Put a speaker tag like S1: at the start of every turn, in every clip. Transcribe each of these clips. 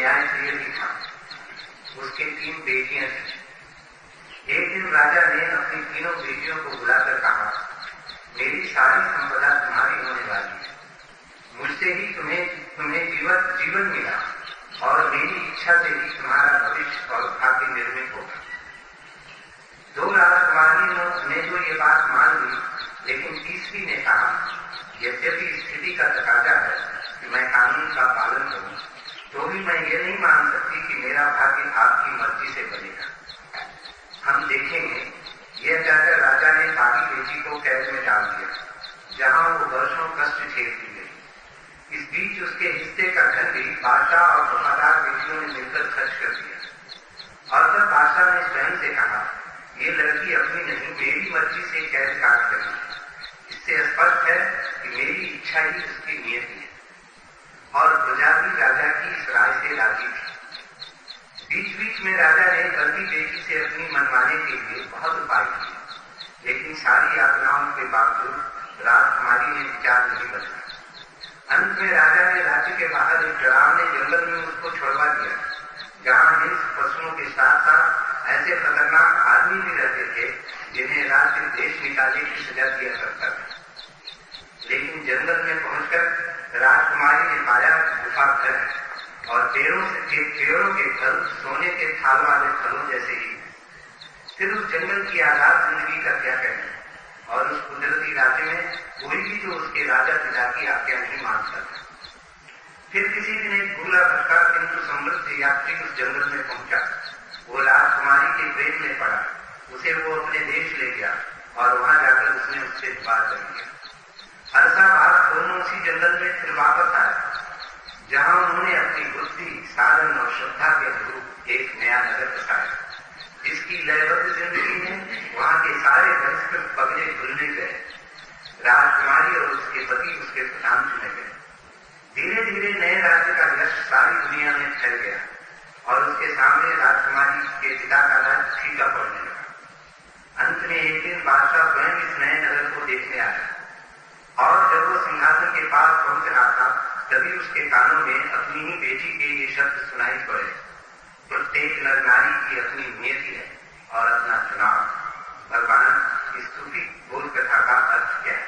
S1: न्याय प्रिय भी था। उसके 3 बेटियां थी। एक दिन राजा ने अपनी तीनों बेटियों को बुलाकर कहा, मेरी सारी संपदा तुम्हारी होने वाली है। मुझसे ही तुम्हें जीवन मिला और मेरी इच्छा से ही तुम्हारा भविष्य और भाग्य निर्मित होगा। 2 राजकुमारियों ने तो ये बात मान ली, लेकिन तीसरी ने कहा, यद्यपि स्थिति का तकाजा है कि मैं कानून का पालन करूं, तो भी मैं ये नहीं मान सकती कि मेरा भाग्य आपकी मर्जी से बनेगा। हम देखेंगे। यह कहकर राजा ने सारी बेटी को कैद में डाल दिया, जहां वो वर्षों कष्ट झेलती गई। इस बीच उसके हिस्से का धन भी बादशाह और वफादार बेटियों ने मिलकर खर्च कर दिया। और तब बादशाह ने स्वयं से कहा, ये लड़की अपनी नहीं, मेरी मर्जी से कैद काट करी। इससे स्पष्ट है कि मेरी इच्छा ही उसकी नियति है। और प्रजा भी राजा की इस राय से राजी थी। बीच बीच में राजा ने बंदी बेटी से अपनी मनमाने के लिए बहुत उपाय किए, लेकिन सारी यातनाओं के बावजूद राजकुमारी ने विचार नहीं बदला। अंत में राजा ने राज्य के बाहर एक डरावने जंगल में उसको छोड़वा दिया, जहां हिंस्र पशुओं के साथ साथ ऐसे खतरनाक आदमी भी रहते थे जिन्हें राज्य देश निकालने की सजा दिया करता था। लेकिन जंगल में पहुंचकर राजकुमारी ने पाया गुफा घर है और पेड़ों के फल सोने के थाल वाले फलों जैसे ही। फिर उस जंगल की आजाद जिंदगी का क्या कहना, और उस कुदरती राज्य में कोई भी जो उसके राजा पिता की आज्ञा नहीं मान सकता। फिर किसी दिन एक भूला भटका किंतु समृद्ध यात्री उस जंगल में पहुंचा। वो राजकुमारी के प्रेम में पड़ा, उसे वो अपने देश ले गया और वहां जाकर उसने उससे विवाह कर लिया। अरसा बाद दोनों उसी जंगल में फिर वापस आए, जहां उन्होंने अपनी बुद्धि, साधन और श्रद्धा के अनुरूप एक नया नगर बसाया। इसकी लयबद्ध जिंदगी में वहां के सारे बहिष्कृत पगले भूलने गए। राजकुमारी और उसके पति उसके प्रधान चुने गए। धीरे धीरे नए राज्य का यश सारी दुनिया में फैल गया और उसके सामने राजकुमारी के पिता का राज्य फीका पड़ने लगा। अंत में एक दिन बादशाह स्वयं इस नए नगर को देखने आया और जब वो सिंहासन के पास पहुंच रहा था, तभी उसके कानों में अपनी ही बेटी के ये शब्द सुनाई पड़े, प्रत्येक नर नारी की अपनी नियति है और अपना चुनाव। भगवान, इस सूफी बोध कथा का अर्थ क्या है?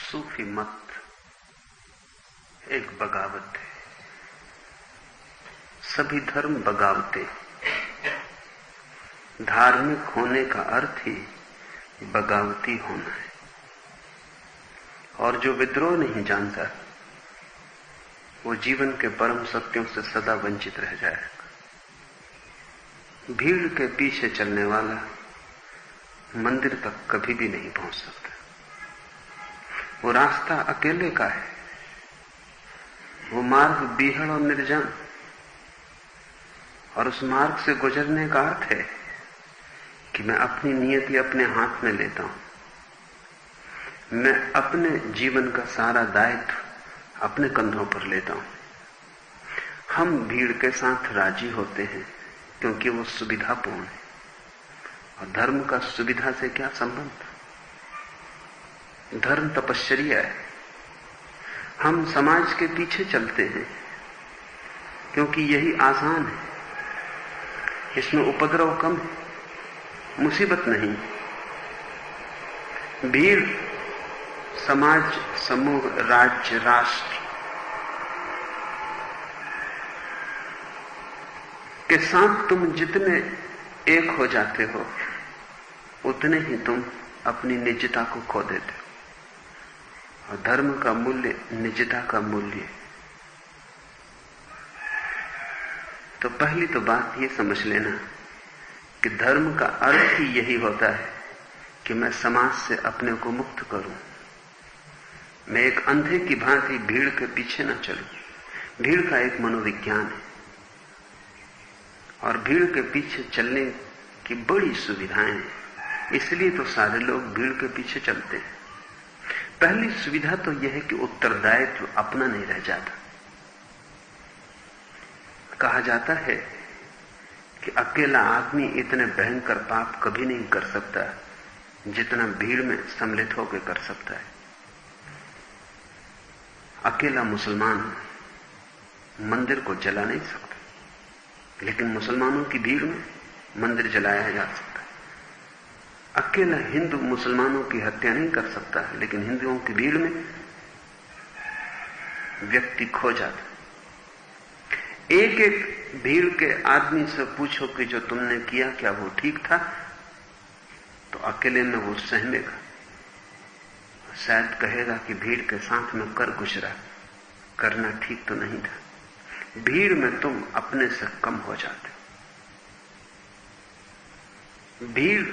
S2: सूफी मत एक बगावत है। सभी धर्म बगावते। धार्मिक होने का अर्थ ही बगावती होना है। और जो विद्रोह नहीं जानता, वो जीवन के परम सत्यों से सदा वंचित रह जाएगा। भीड़ के पीछे चलने वाला मंदिर तक कभी भी नहीं पहुंच सकता। वो रास्ता अकेले का है। वो मार्ग बीहड़ और निर्जन, और उस मार्ग से गुजरने का अर्थ है कि मैं अपनी नियति अपने हाथ में लेता हूं। मैं अपने जीवन का सारा दायित्व अपने कंधों पर लेता हूं। हम भीड़ के साथ राजी होते हैं क्योंकि वो सुविधापूर्ण है। और धर्म का सुविधा से क्या संबंध? धर्म तपश्चर्या है। हम समाज के पीछे चलते हैं क्योंकि यही आसान है। इसमें उपद्रव कम है, मुसीबत नहीं। भीड़, समाज, समूह, राज्य, राष्ट्र के साथ तुम जितने एक हो जाते हो, उतने ही तुम अपनी निजता को खो देते हो। और धर्म का मूल्य निजता का मूल्य है। तो पहली तो बात ये समझ लेना कि धर्म का अर्थ ही यही होता है कि मैं समाज से अपने को मुक्त करूं। मैं एक अंधे की भांति भीड़ के पीछे न चलूं। भीड़ का एक मनोविज्ञान है और भीड़ के पीछे चलने की बड़ी सुविधाएं हैं। इसलिए तो सारे लोग भीड़ के पीछे चलते हैं। पहली सुविधा तो यह है कि उत्तरदायित्व अपना नहीं रह जाता। कहा जाता है कि अकेला आदमी इतने भयंकर पाप कभी नहीं कर सकता जितना भीड़ में सम्मिलित होकर कर सकता है। अकेला मुसलमान मंदिर को जला नहीं सकता, लेकिन मुसलमानों की भीड़ में मंदिर जलाया जा सकता है। अकेला हिंदू मुसलमानों की हत्या नहीं कर सकता, लेकिन हिंदुओं की भीड़ में व्यक्ति खो जाता। एक एक भीड़ के आदमी से पूछो कि जो तुमने किया क्या वो ठीक था, तो अकेले में वो सहमेगा, शायद कहेगा कि भीड़ के साथ में कर गुजरा, करना ठीक तो नहीं था। भीड़ में तुम अपने से कम हो जाते हो। भीड़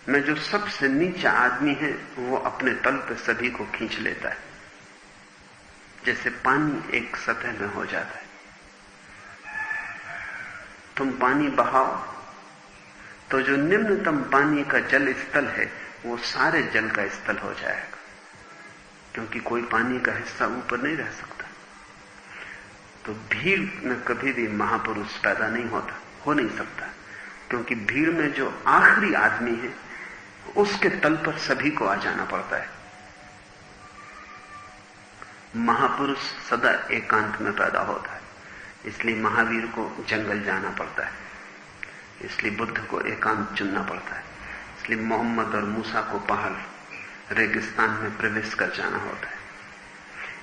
S2: में जो सबसे नीचा आदमी है वो अपने तल पे सभी को खींच लेता है, जैसे पानी एक सतह में हो जाता है। तुम पानी बहाओ तो जो निम्नतम पानी का जल स्थल है वो सारे जल का स्थल हो जाएगा, क्योंकि कोई पानी का हिस्सा ऊपर नहीं रह सकता। तो भीड़ में कभी भी महापुरुष पैदा नहीं होता, हो नहीं सकता, क्योंकि भीड़ में जो आखिरी आदमी है उसके तल पर सभी को आ जाना पड़ता है। महापुरुष सदा एकांत में पैदा होता है, इसलिए महावीर को जंगल जाना पड़ता है, इसलिए बुद्ध को एकांत चुनना पड़ता है, इसलिए मोहम्मद और मूसा को पहाड़ रेगिस्तान में प्रवेश कर जाना होता है।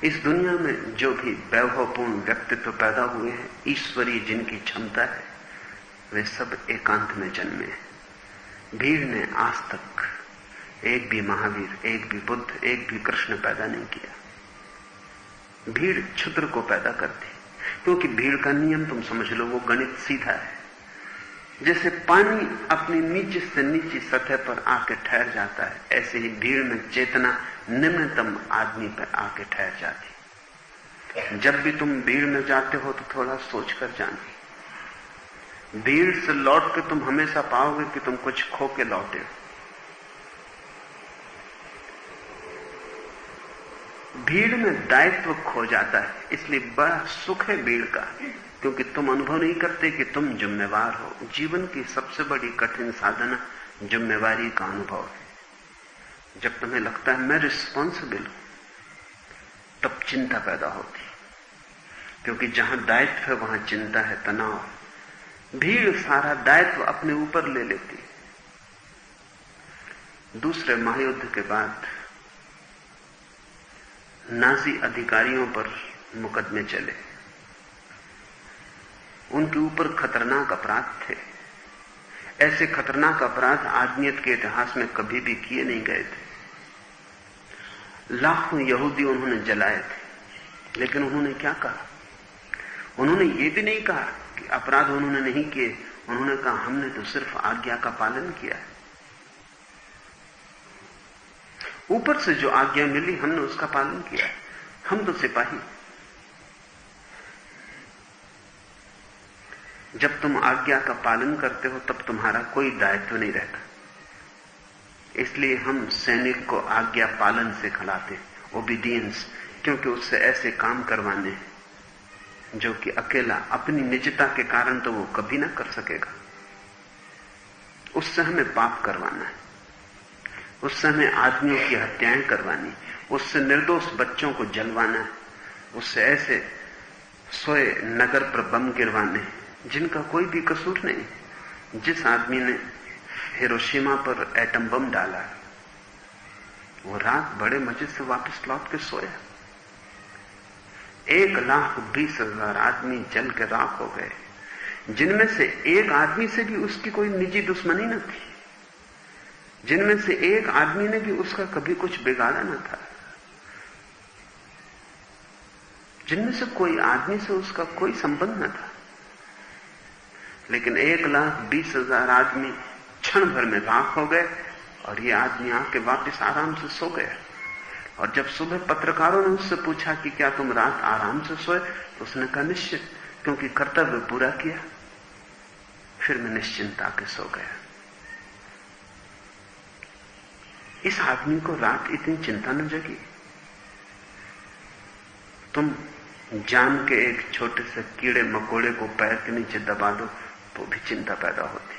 S2: इस दुनिया में जो भी वैभवपूर्ण व्यक्तित्व पैदा हुए हैं, ईश्वरीय जिनकी क्षमता है, वे सब एकांत में जन्मे हैं। भीड़ ने आज तक एक भी महावीर, एक भी बुद्ध, एक भी कृष्ण पैदा नहीं किया। भीड़ क्षुद्र को पैदा करती, क्योंकि भीड़ का नियम तुम समझ लो, वो गणित सीधा है। जैसे पानी अपनी नीचे से नीचे सतह पर आके ठहर जाता है, ऐसे ही भीड़ में चेतना निम्नतम आदमी पर आके ठहर जाती। जब भी तुम भीड़ में जाते हो तो थोड़ा सोच कर जाना। भीड़ से लौट के तुम हमेशा पाओगे कि तुम कुछ खो के लौटे हो। भीड़ में दायित्व खो जाता है, इसलिए बड़ा सुख है भीड़ का, क्योंकि तुम अनुभव नहीं करते कि तुम जिम्मेवार हो। जीवन की सबसे बड़ी कठिन साधना जिम्मेवारी का अनुभव है। जब तुम्हें लगता है मैं रिस्पॉन्सिबल हूं, तब चिंता पैदा होती, क्योंकि जहां दायित्व है वहां चिंता है, तनाव। भीड़ सारा दायित्व अपने ऊपर ले लेती। दूसरे महायुद्ध के बाद नाजी अधिकारियों पर मुकदमे चले, उनके ऊपर खतरनाक अपराध थे। ऐसे खतरनाक अपराध आदमियत के इतिहास में कभी भी किए नहीं गए थे। लाखों यहूदी उन्होंने जलाए थे, लेकिन उन्होंने क्या कहा? उन्होंने ये भी नहीं कहा कि अपराध उन्होंने नहीं किए, उन्होंने कहा हमने तो सिर्फ आज्ञा का पालन किया है। ऊपर से जो आज्ञा मिली हमने उसका पालन किया, हम तो सिपाही। जब तुम आज्ञा का पालन करते हो तब तुम्हारा कोई दायित्व नहीं रहता। इसलिए हम सैनिक को आज्ञा पालन से खिलाते, ओबीडियंस, क्योंकि उससे ऐसे काम करवाने हैं जो कि अकेला अपनी निजता के कारण तो वो कभी ना कर सकेगा। उससे हमें पाप करवाना है, उससे हमें आदमियों की हत्याएं करवानी, उससे निर्दोष बच्चों को जलवाना है, उससे ऐसे सोए नगर पर बम गिरवाने जिनका कोई भी कसूर नहीं। जिस आदमी ने हिरोशिमा पर एटम बम डाला, वो रात बड़े मजे से वापस लौट के सोया। 1,20,000 आदमी जल के राख हो गए, जिनमें से एक आदमी से भी उसकी कोई निजी दुश्मनी न थी, जिनमें से एक आदमी ने भी उसका कभी कुछ बिगाड़ा न था, जिनमें से कोई आदमी से उसका कोई संबंध न था। लेकिन 1,20,000 आदमी क्षण भर में राख हो गए, और ये आदमी आके वापस आराम से सो गया। और जब सुबह पत्रकारों ने उससे पूछा कि क्या तुम रात आराम से सोए, तो उसने कहा निश्चित, क्योंकि कर्तव्य पूरा किया, फिर मैं निश्चिंता के सो गया। इस आदमी को रात इतनी चिंता न जगी। तुम जान के एक छोटे से कीड़े मकोड़े को पैर के नीचे दबा दो तो भी चिंता पैदा होती।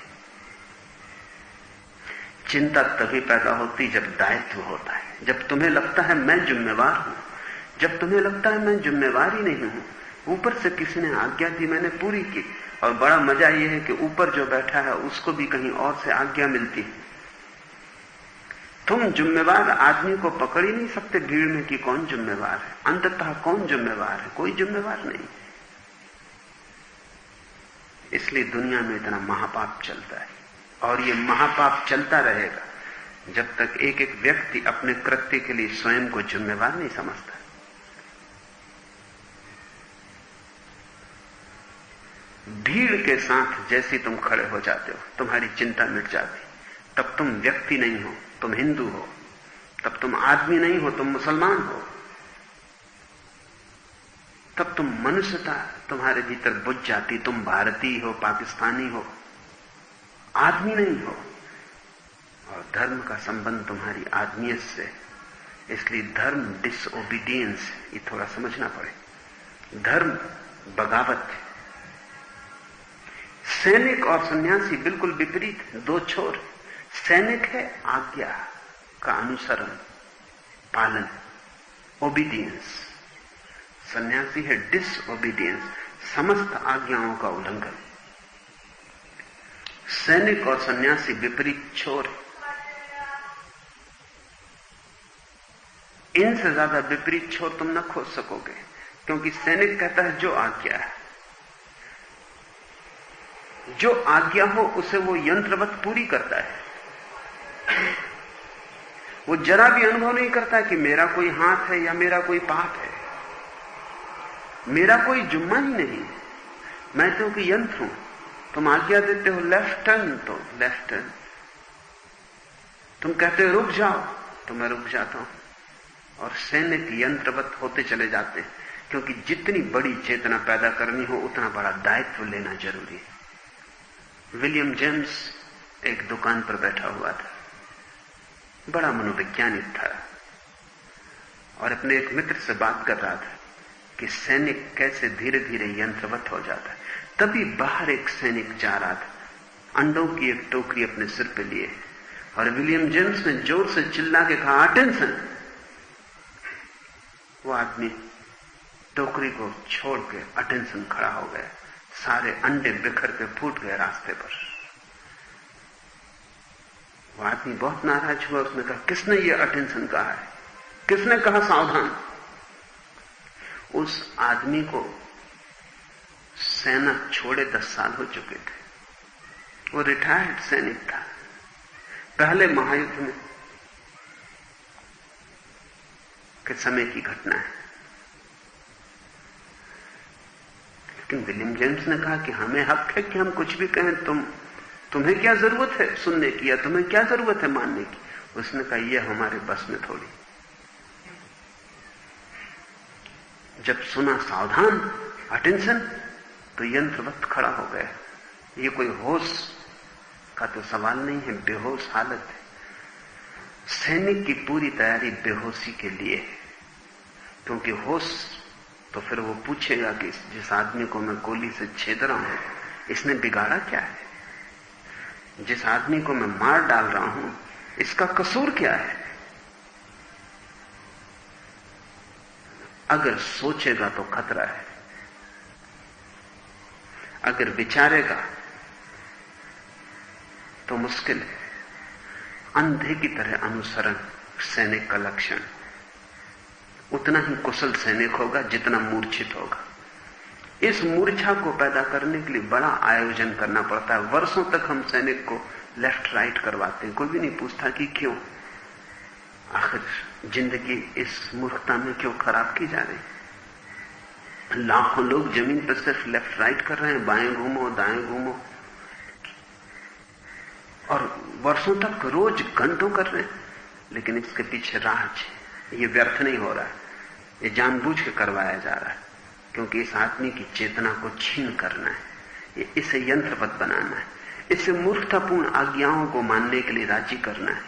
S2: चिंता तभी पैदा होती जब दायित्व होता है, जब तुम्हें लगता है मैं जिम्मेवार हूं, जब तुम्हें लगता है मैं जिम्मेवार ही नहीं हूं, ऊपर से किसी ने आज्ञा दी, मैंने पूरी की। और बड़ा मजा यह है कि ऊपर जो बैठा है उसको भी कहीं और से आज्ञा मिलती है। तुम जिम्मेवार आदमी को पकड़ ही नहीं सकते भीड़ में कि कौन जिम्मेवार है। अंततः कौन जिम्मेवार है? कोई जिम्मेवार नहीं। इसलिए दुनिया में इतना महापाप चलता है, और ये महापाप चलता रहेगा जब तक एक एक व्यक्ति अपने कृत्य के लिए स्वयं को जिम्मेवार नहीं समझता। भीड़ के साथ जैसे तुम खड़े हो जाते हो, तुम्हारी चिंता मिट जाती। तब तुम व्यक्ति नहीं हो, तुम हिंदू हो। तब तुम आदमी नहीं हो, तुम मुसलमान हो। तब तुम मनुष्यता तुम्हारे भीतर बुझ जाती। तुम भारतीय हो, पाकिस्तानी हो, आदमी नहीं हो। और धर्म का संबंध तुम्हारी आदमियत से। इसलिए धर्म डिसओबीडियंस, ये थोड़ा समझना पड़े। धर्म बगावत है। सैनिक और सन्यासी बिल्कुल विपरीत, दो छोर। सैनिक है आज्ञा का अनुसरण, पालन, ओबीडियंस। सन्यासी है डिसओबीडियंस, समस्त आज्ञाओं का उल्लंघन। सैनिक और सन्यासी विपरीत छोर। इनसे ज्यादा विपरीत छोर तुम न खोज सकोगे, क्योंकि सैनिक कहता है जो आज्ञा है, जो आज्ञा हो उसे वो यंत्रवत पूरी करता है। वो जरा भी अनुभव नहीं करता कि मेरा कोई हाथ है या मेरा कोई पाप है, मेरा कोई जुम्मा ही नहीं। मैं तो कि यंत्र हूं। तुम आज्ञा देते हो लेफ्ट टर्न तो लेफ्ट टर्न, तुम कहते हो रुक जाओ तो मैं रुक जाता हूं। और सैनिक यंत्रवत होते चले जाते हैं, क्योंकि जितनी बड़ी चेतना पैदा करनी हो उतना बड़ा दायित्व लेना जरूरी है। विलियम जेम्स एक दुकान पर बैठा हुआ था, बड़ा मनोवैज्ञानिक था, और अपने एक मित्र से बात कर रहा था कि सैनिक कैसे धीरे धीरे यंत्रवत हो जाता है। तभी बाहर एक सैनिक जा रहा था, अंडों की एक टोकरी अपने सिर पे लिए, और विलियम जेम्स ने जोर से चिल्ला के कहा अटेंशन। वो आदमी टोकरी को छोड़ के अटेंशन खड़ा हो गया। सारे अंडे बिखर के फूट गए रास्ते पर। वो आदमी बहुत नाराज हुआ। उसने कहा किसने ये अटेंशन कहा है? किसने कहा सावधान? उस आदमी को सेना छोड़े 10 साल हो चुके थे। वो रिटायर्ड सैनिक था, पहले महायुद्ध में के समय की घटना है। लेकिन विलियम जेम्स ने कहा कि हमें हक है कि हम कुछ भी कहें, तुम्हें क्या जरूरत है सुनने की, या तुम्हें क्या जरूरत है मानने की? उसने कहा यह हमारे बस में थोड़ी। जब सुना सावधान, अटेंशन, तो यंत्रवत खड़ा हो गया। ये कोई होश का तो सवाल नहीं है, बेहोश हालत है। सैनिक की पूरी तैयारी बेहोशी के लिए है, क्योंकि होश तो फिर वो पूछेगा कि जिस आदमी को मैं गोली से छेद रहा हूं इसने बिगाड़ा क्या है? जिस आदमी को मैं मार डाल रहा हूं इसका कसूर क्या है? अगर सोचेगा तो खतरा है, अगर विचारेगा तो मुश्किल है। अंधे की तरह अनुसरण सैनिक का लक्षण। उतना ही कुशल सैनिक होगा जितना मूर्छित होगा। इस मूर्छा को पैदा करने के लिए बड़ा आयोजन करना पड़ता है। वर्षों तक हम सैनिक को लेफ्ट राइट करवाते हैं, कोई भी नहीं पूछता कि क्यों। आखिर जिंदगी इस मूर्खता में क्यों खराब की जा रही? लाखों लोग जमीन पर सिर्फ लेफ्ट राइट कर रहे हैं, बाएं घूमो दाएं घूमो, और वर्षों तक रोज घंटों कर रहे हैं। लेकिन इसके पीछे राज है। ये व्यर्थ नहीं हो रहा है, ये जानबूझ के करवाया जा रहा है, क्योंकि इस आदमी की चेतना को छीन करना है, इसे यंत्रवत बनाना है, इसे मूर्खतापूर्ण आज्ञाओं को मानने के लिए राजी करना है,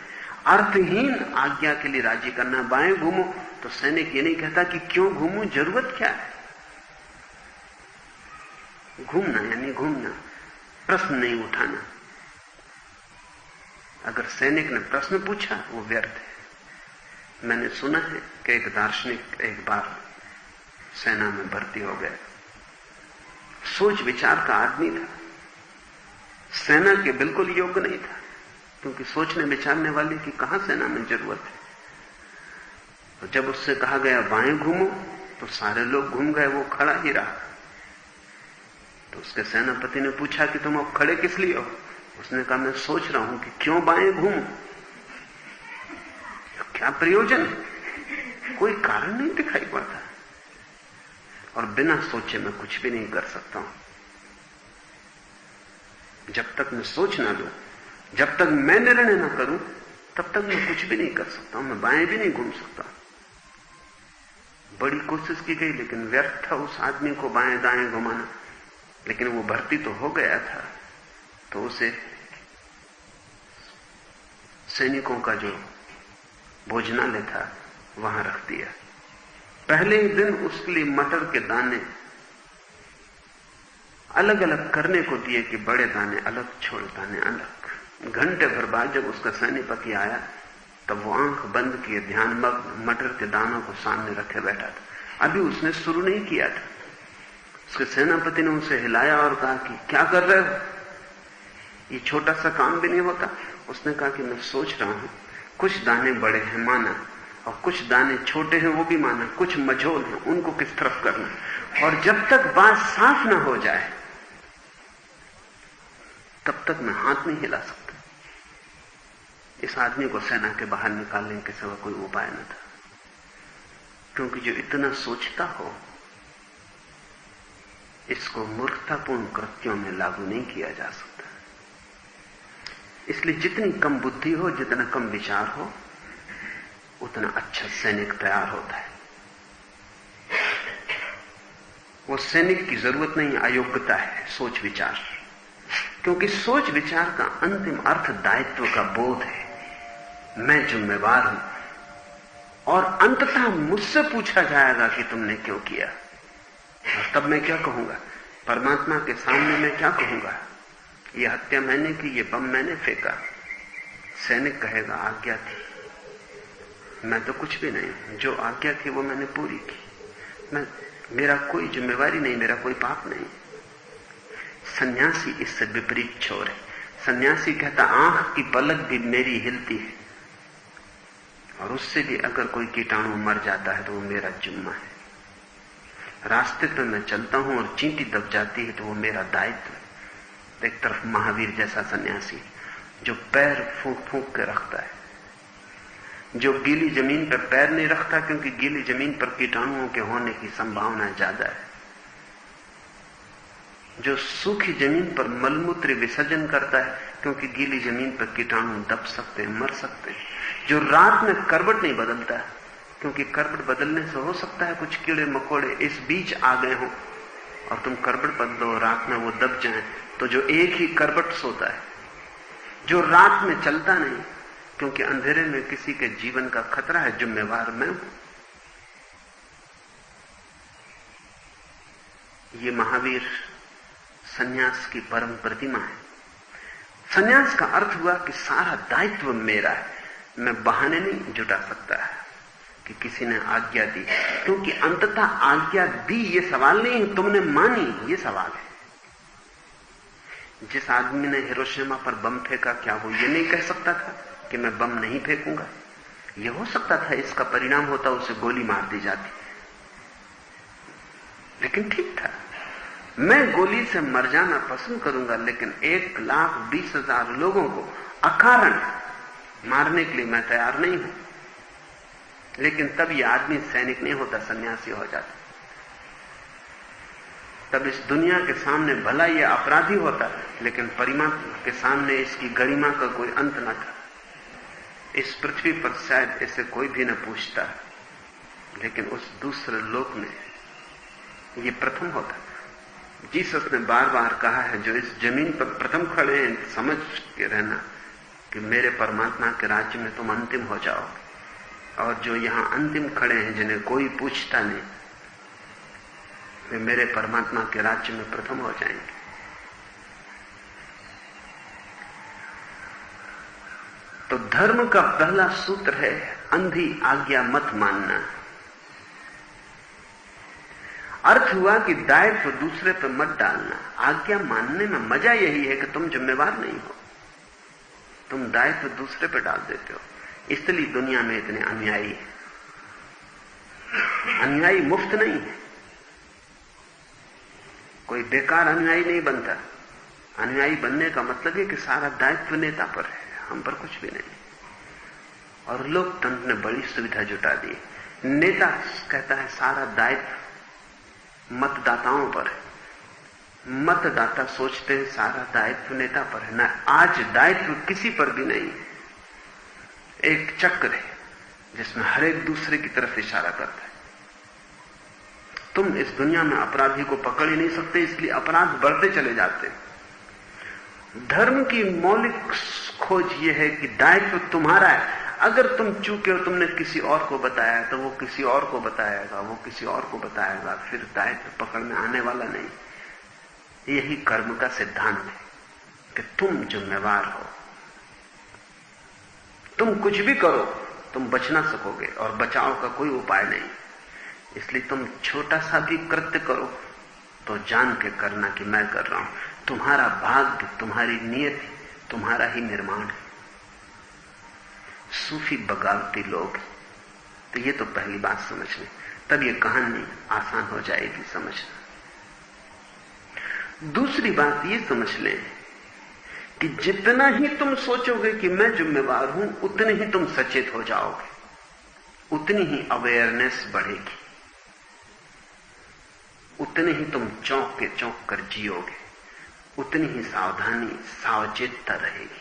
S2: अर्थहीन आज्ञा के लिए राजी करना है। बाएं घूमो तो सैनिक ये नहीं कहता कि क्यों घूमूं, जरूरत क्या है। घूमना यानी घूमना, प्रश्न नहीं उठाना। अगर सैनिक ने प्रश्न पूछा वो व्यर्थ है। मैंने सुना है कि एक दार्शनिक एक बार सेना में भर्ती हो गया। सोच विचार का आदमी था, सेना के बिल्कुल योग्य नहीं था, क्योंकि सोचने विचारने वाले की कहां सेना में जरूरत है। तो जब उससे कहा गया बाएं घूमो, तो सारे लोग घूम गए, वो खड़ा ही रहा। तो उसके सेनापति ने पूछा कि तुम अब खड़े किस लिए हो? उसने कहा मैं सोच रहा हूं कि क्यों बाएं घूमूं, क्या प्रयोजन है, कोई कारण नहीं दिखाई पड़ता, और बिना सोचे मैं कुछ भी नहीं कर सकता हूं। जब तक मैं सोच ना लूं, जब तक मैं निर्णय ना करूं, तब तक मैं कुछ भी नहीं कर सकता हूं, मैं बाएं भी नहीं घूम सकता। बड़ी कोशिश की गई, लेकिन व्यर्थ था उस आदमी को बाएं दाएं घुमाना। लेकिन वो भर्ती तो हो गया था, तो उसे सैनिकों का जो भोजनालय था वहां रख दिया। पहले ही दिन उसके लिए मटर के दाने अलग अलग करने को दिए कि बड़े दाने अलग, छोटे दाने अलग। घंटे भर बाद जब उसका सैनिपति आया, तब वो आंख बंद किए ध्यानमग्न मटर के दानों को सामने रखे बैठा था। अभी उसने शुरू नहीं किया था। उसके सेनापति ने उसे हिलाया और कहा कि क्या कर रहे हो, ये छोटा सा काम भी नहीं होता। उसने कहा कि मैं सोच रहा हूं, कुछ दाने बड़े हैं माना, और कुछ दाने छोटे हैं वो भी माना, कुछ मझोल हैं उनको किस तरफ करना। और जब तक बात साफ ना हो जाए तब तक मैं हाथ नहीं हिला सकता। इस आदमी को सेना के बाहर निकालने के सिवा कोई उपाय न था, क्योंकि जो इतना सोचता हो इसको मूर्खतापूर्ण कृत्यों में लागू नहीं किया जा सकता। इसलिए जितनी कम बुद्धि हो, जितना कम विचार हो, उतना अच्छा सैनिक तैयार होता है। वो सैनिक की जरूरत नहीं, अयोग्यता है सोच विचार, क्योंकि सोच विचार का अंतिम अर्थ दायित्व का बोध है। मैं जिम्मेवार हूं, और अंततः मुझसे पूछा जाएगा कि तुमने क्यों किया। और तब मैं क्या कहूंगा? परमात्मा के सामने मैं क्या कहूंगा? ये हत्या मैंने की, ये बम मैंने फेंका। सैनिक कहेगा आज्ञा थी, मैं तो कुछ भी नहीं, जो आज्ञा थी वो मैंने पूरी की, मेरा कोई जिम्मेवारी नहीं, मेरा कोई पाप नहीं। सन्यासी इससे विपरीत छोर है। सन्यासी कहता आंख की पलक भी मेरी हिलती है, और उससे भी अगर कोई कीटाणु मर जाता है तो वो मेरा जिम्मा है। रास्ते पे मैं चलता हूं और चींटी दब जाती है तो वो मेरा दायित्व है। एक तरफ महावीर जैसा सन्यासी जो पैर फूंक फूंक के रखता है, जो गीली जमीन पर पैर नहीं रखता क्योंकि गीली जमीन पर कीटाणुओं के होने की संभावना ज्यादा है, जो सूखी जमीन पर मलमूत्र विसर्जन करता है क्योंकि गीली जमीन पर कीटाणु दब सकते हैं, मर सकते हैं, जो रात में करवट नहीं बदलता है क्योंकि करवट बदलने से हो सकता है कुछ कीड़े मकोड़े इस बीच आ गए हों और तुम करवट बदलो, रात में वो दब जाएं, तो जो एक ही करवट सोता है, जो रात में चलता नहीं क्योंकि अंधेरे में किसी के जीवन का खतरा है, जिम्मेवार मैं हूं। ये महावीर सन्यास की परम प्रतिमा है। सन्यास का अर्थ हुआ कि सारा दायित्व मेरा है, मैं बहाने नहीं जुटा सकता कि किसी ने आज्ञा दी, क्योंकि अंततः आज्ञा दी ये सवाल नहीं, तुमने मानी ये सवाल है। जिस आदमी ने हिरोशिमा पर बम फेंका, क्या वो ये नहीं कह सकता था कि मैं बम नहीं फेंकूंगा? ये हो सकता था इसका परिणाम होता उसे गोली मार दी जाती, लेकिन ठीक था। मैं गोली से मर जाना पसंद करूंगा, लेकिन 1,20,000 लोगों को अकारण मारने के लिए मैं तैयार नहीं हूं। लेकिन तब यह आदमी सैनिक नहीं होता, सन्यासी हो जाता। तब इस दुनिया के सामने भला यह अपराधी होता, लेकिन परमात्मा के सामने इसकी गरिमा का कोई अंत न था। इस पृथ्वी पर शायद इसे कोई भी न पूछता, लेकिन उस दूसरे लोक में ये प्रथम होता। जीसस ने बार बार कहा है, जो इस जमीन पर प्रथम खड़े हैं समझ के रहना कि मेरे परमात्मा के राज्य में तुम अंतिम हो जाओगे, और जो यहां अंतिम खड़े हैं जिन्हें कोई पूछता नहीं, वे मेरे परमात्मा के राज्य में प्रथम हो जाएंगे। तो धर्म का पहला सूत्र है अंधी आज्ञा मत मानना। अर्थ हुआ कि दायित्व दूसरे पर मत डालना। आज्ञा मानने में मजा यही है कि तुम जिम्मेवार नहीं हो, तुम दायित्व दूसरे पर डाल देते हो। इसलिए दुनिया में इतने अनुयायी हैं। अनुयायी मुफ्त नहीं है, कोई बेकार अनुयायी नहीं बनता। अनुयायी बनने का मतलब है कि सारा दायित्व नेता पर है, हम पर कुछ भी नहीं। और लोकतंत्र ने बड़ी सुविधा जुटा दी। नेता कहता है सारा दायित्व मतदाताओं पर है। मतदाता सोचते हैं सारा दायित्व नेता पर है। ना, आज दायित्व किसी पर भी नहीं है। एक चक्र है जिसमें हर एक दूसरे की तरफ इशारा करता है। तुम इस दुनिया में अपराधी को पकड़ ही नहीं सकते, इसलिए अपराध बढ़ते चले जाते हैं। धर्म की मौलिक खोज यह है कि दायित्व तुम्हारा है। अगर तुम चूके हो, तुमने किसी और को बताया तो वो किसी और को बताएगा, वो किसी और को बताएगा, फिर दायित्व पकड़ में आने वाला नहीं। यही कर्म का सिद्धांत है कि तुम जिम्मेवार हो। तुम कुछ भी करो, तुम बच ना सकोगे और बचाव का कोई उपाय नहीं। इसलिए तुम छोटा सा भी कृत्य करो तो जान के करना कि मैं कर रहा हूं। तुम्हारा भाग्य, तुम्हारी नियति, तुम्हारा ही निर्माण है। सूफी बगावती लोग, तो ये तो पहली बात समझ लें, तब ये कहानी आसान हो जाएगी समझना। दूसरी बात ये समझ लें कि जितना ही तुम सोचोगे कि मैं जिम्मेवार हूं, उतने ही तुम सचेत हो जाओगे, उतनी ही अवेयरनेस बढ़ेगी, उतने ही तुम चौंक के चौंक कर जियोगे, उतनी ही सावधानी, सावचेतता रहेगी।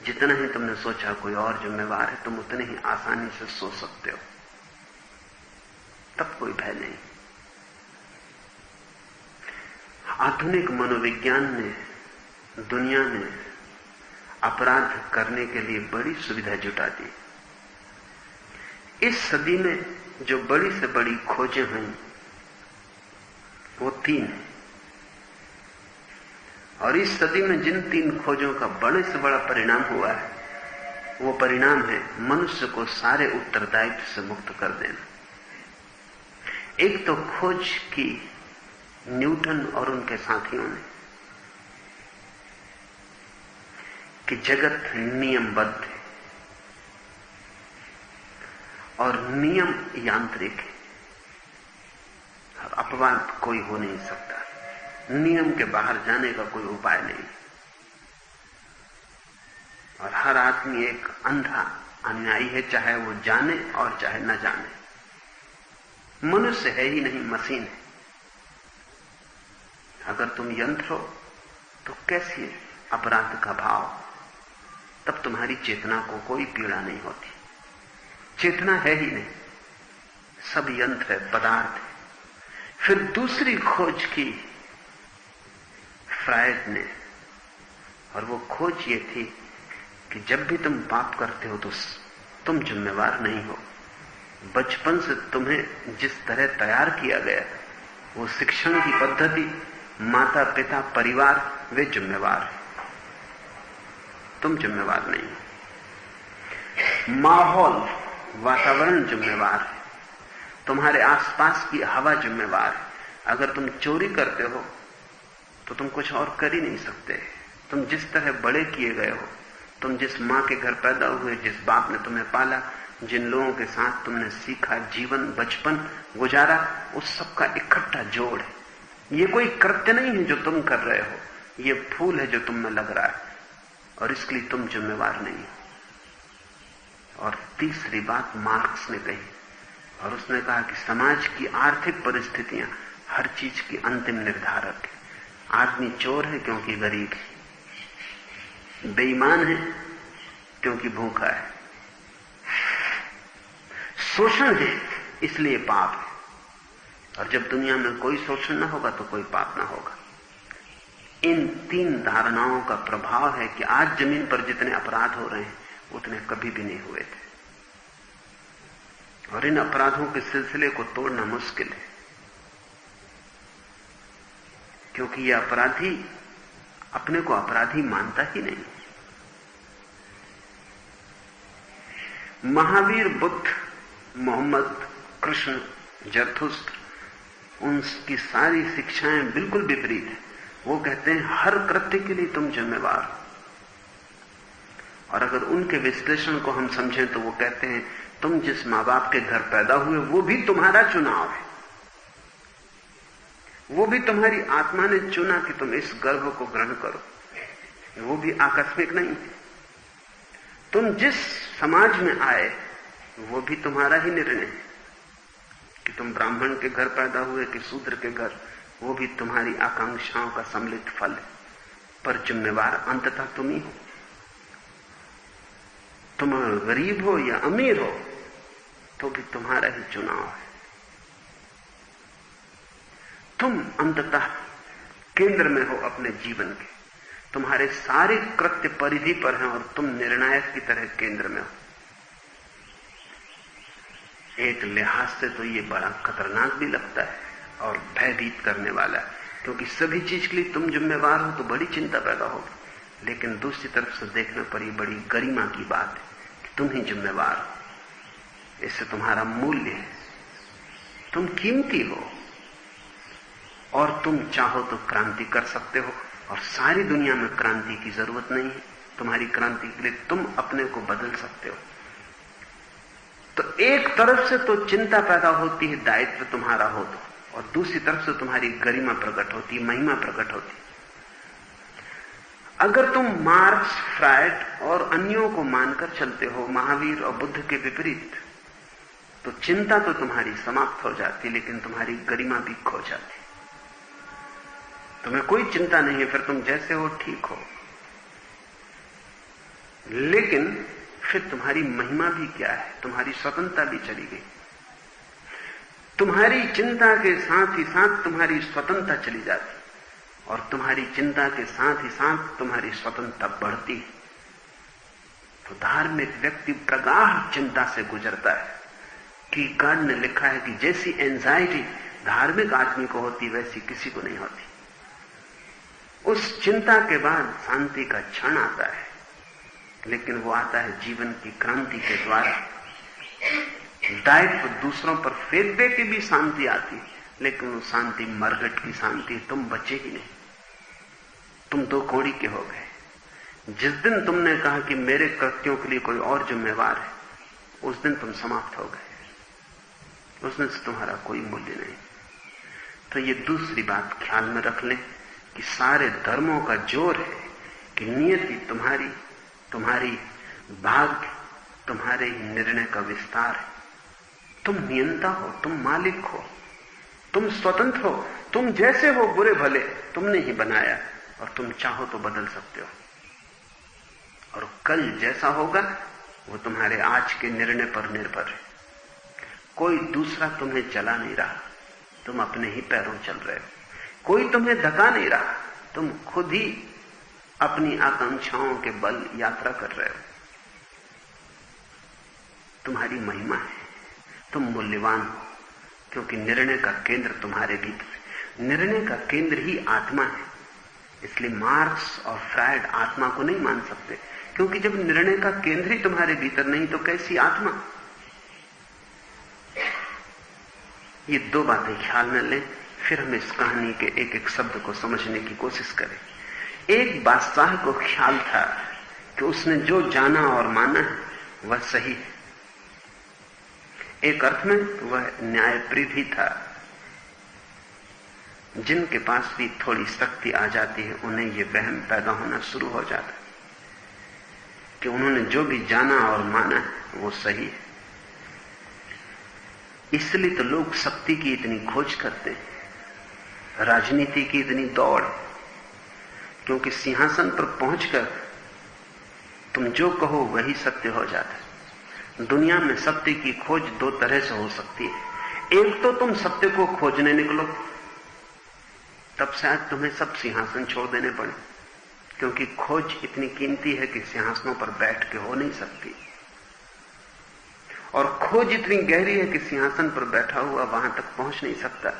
S2: जितना ही तुमने सोचा कोई और जिम्मेवार है, तुम उतने ही आसानी से सो सकते हो, तब कोई भय नहीं। आधुनिक मनोविज्ञान ने दुनिया में अपराध करने के लिए बड़ी सुविधा जुटा दी। इस सदी में जो बड़ी से बड़ी खोजें हुई वो 3 है, और इस सदी में जिन 3 खोजों का बड़े से बड़ा परिणाम हुआ है, वो परिणाम है मनुष्य को सारे उत्तरदायित्व से मुक्त कर देना। एक तो खोज की न्यूटन और उनके साथियों ने कि जगत नियमबद्ध है और नियम यांत्रिक है, अपवाद कोई हो नहीं सकता, नियम के बाहर जाने का कोई उपाय नहीं, और हर आदमी एक अंधा अनुयायी है, चाहे वो जाने और चाहे न जाने। मनुष्य है ही नहीं, मशीन है। अगर तुम यंत्र हो तो कैसी अपराध का भाव, तब तुम्हारी चेतना को कोई पीड़ा नहीं होती। चेतना है ही नहीं, सब यंत्र है, पदार्थ है। फिर दूसरी खोज की फ्रायड ने, और वो खोज ये थी कि जब भी तुम पाप करते हो तो तुम जिम्मेवार नहीं हो। बचपन से तुम्हें जिस तरह तैयार किया गया, वो शिक्षण की पद्धति, माता पिता, परिवार, वे जिम्मेवार है, तुम जिम्मेवार नहीं हो। माहौल, वातावरण जिम्मेवार है, तुम्हारे आसपास की हवा जिम्मेवार है। अगर तुम चोरी करते हो तो तुम कुछ और कर ही नहीं सकते। तुम जिस तरह बड़े किए गए हो, तुम जिस मां के घर पैदा हुए, जिस बाप ने तुम्हें पाला, जिन लोगों के साथ तुमने सीखा, जीवन, बचपन गुजारा, उस सब का इकट्ठा जोड़ है। ये कोई कृत्य नहीं है जो तुम कर रहे हो, ये फूल है जो तुम में लग रहा है, और इसके लिए तुम जिम्मेवार नहीं हो। और तीसरी बात मार्क्स ने कही, और उसने कहा कि समाज की आर्थिक परिस्थितियां हर चीज की अंतिम निर्धारक है। आदमी चोर है क्योंकि गरीब है, बेईमान है क्योंकि भूखा है, शोषण है इसलिए पाप है। और जब दुनिया में कोई शोषण ना होगा तो कोई पाप ना होगा। इन 3 धारणाओं का प्रभाव है कि आज जमीन पर जितने अपराध हो रहे हैं उतने कभी भी नहीं हुए थे, और इन अपराधों के सिलसिले को तोड़ना मुश्किल है, क्योंकि यह अपराधी अपने को अपराधी मानता ही नहीं। महावीर, बुद्ध, मोहम्मद, कृष्ण, जरथुस्त्र, उनकी सारी शिक्षाएं बिल्कुल विपरीत है। वो कहते हैं हर कृत्य के लिए तुम जिम्मेवार हो। और अगर उनके विश्लेषण को हम समझें तो वो कहते हैं तुम जिस मां बाप के घर पैदा हुए वो भी तुम्हारा चुनाव है। वो भी तुम्हारी आत्मा ने चुना कि तुम इस गर्भ को ग्रहण करो, वो भी आकस्मिक नहीं है। तुम जिस समाज में आए वो भी तुम्हारा ही निर्णय है कि तुम ब्राह्मण के घर पैदा हुए कि शूद्र के घर, वो भी तुम्हारी आकांक्षाओं का सम्मिलित फल है। पर जिम्मेवार अंततः तुम ही हो। तुम गरीब हो या अमीर हो तो भी तुम्हारा ही चुनाव है। तुम अंततः केंद्र में हो अपने जीवन के। तुम्हारे सारे कृत्य परिधि पर हैं और तुम निर्णायक की तरह केंद्र में हो। एक लिहाज से तो ये बड़ा खतरनाक भी लगता है और भयभीत करने वाला है, क्योंकि सभी चीज के लिए तुम जिम्मेवार हो तो बड़ी चिंता पैदा होगी। लेकिन दूसरी तरफ से देखने पर यह बड़ी गरिमा की बात है कि तुम ही जिम्मेवार हो। इससे तुम्हारा मूल्य है, तुम कीमती हो और तुम चाहो तो क्रांति कर सकते हो। और सारी दुनिया में क्रांति की जरूरत नहीं है। तुम्हारी क्रांति के लिए तुम अपने को बदल सकते हो। तो एक तरफ से तो चिंता पैदा होती है दायित्व तुम्हारा हो तो, और दूसरी तरफ से तुम्हारी गरिमा प्रकट होती है, महिमा प्रकट होती है। अगर तुम मार्क्स, फ्रायड और अन्यों को मानकर चलते हो, महावीर और बुद्ध के विपरीत, तो चिंता तो तुम्हारी समाप्त हो जाती, लेकिन तुम्हारी गरिमा भी खो जाती। तुम्हें कोई चिंता नहीं है, फिर तुम जैसे हो ठीक हो, लेकिन फिर तुम्हारी महिमा भी क्या है, तुम्हारी स्वतंत्रता भी चली गई। तुम्हारी चिंता के साथ ही साथ तुम्हारी स्वतंत्रता चली जाती, और तुम्हारी चिंता के साथ ही साथ तुम्हारी स्वतंत्रता बढ़ती। तो धार्मिक व्यक्ति प्रगाढ़ चिंता से गुजरता है। कि गॉड ने लिखा है कि जैसी एंजाइटी धार्मिक आदमी को होती वैसी किसी को नहीं होती। उस चिंता के बाद शांति का क्षण आता है, लेकिन वो आता है जीवन की क्रांति के द्वारा। दायित्व दूसरों पर फेंक दे के भी शांति आती, लेकिन वो शांति मरघट की शांति, तुम बचे ही नहीं। तुम दो कौड़ी के हो गए। जिस दिन तुमने कहा कि मेरे कृत्यों के लिए कोई और जिम्मेवार है, उस दिन तुम समाप्त हो गए। उस दिन से तुम्हारा कोई मूल्य नहीं। तो ये दूसरी बात ख्याल में रख लें कि सारे धर्मों का जोर है कि नियति तुम्हारी भाग्य तुम्हारे ही निर्णय का विस्तार है। तुम नियंता हो, तुम मालिक हो, तुम स्वतंत्र हो। तुम जैसे हो बुरे भले तुमने ही बनाया, और तुम चाहो तो बदल सकते हो। और कल जैसा होगा वो तुम्हारे आज के निर्णय पर निर्भर है। कोई दूसरा तुम्हें चला नहीं रहा, तुम अपने ही पैरों चल रहे हो। कोई तुम्हें धक्का नहीं रहा, तुम खुद ही अपनी आकांक्षाओं के बल यात्रा कर रहे हो। तुम्हारी महिमा है, तुम मूल्यवान हो, क्योंकि निर्णय का केंद्र तुम्हारे भीतर है। निर्णय का केंद्र ही आत्मा है। इसलिए मार्क्स और फ्रायड आत्मा को नहीं मान सकते, क्योंकि जब निर्णय का केंद्र ही तुम्हारे भीतर नहीं तो कैसी आत्मा। ये दो बातें ख्याल में लें, फिर हम इस कहानी के एक एक शब्द को समझने की कोशिश करें। एक बादशाह को ख्याल था कि उसने जो जाना और माना वह सही है। एक अर्थ में वह न्यायप्रिय भी था। जिनके पास भी थोड़ी शक्ति आ जाती है उन्हें यह वहम पैदा होना शुरू हो जाता है कि उन्होंने जो भी जाना और माना वो सही है। इसलिए तो लोग शक्ति की इतनी खोज करते हैं, राजनीति की इतनी दौड़, क्योंकि सिंहासन पर पहुंचकर तुम जो कहो वही सत्य हो जाता है। दुनिया में सत्य की खोज दो तरह से हो सकती है। एक तो तुम सत्य को खोजने निकलो, तब शायद तुम्हें सब सिंहासन छोड़ देने पड़े, क्योंकि खोज इतनी कीमती है कि सिंहासनों पर बैठ के हो नहीं सकती, और खोज इतनी गहरी है कि सिंहासन पर बैठा हुआ वहां तक पहुंच नहीं सकता।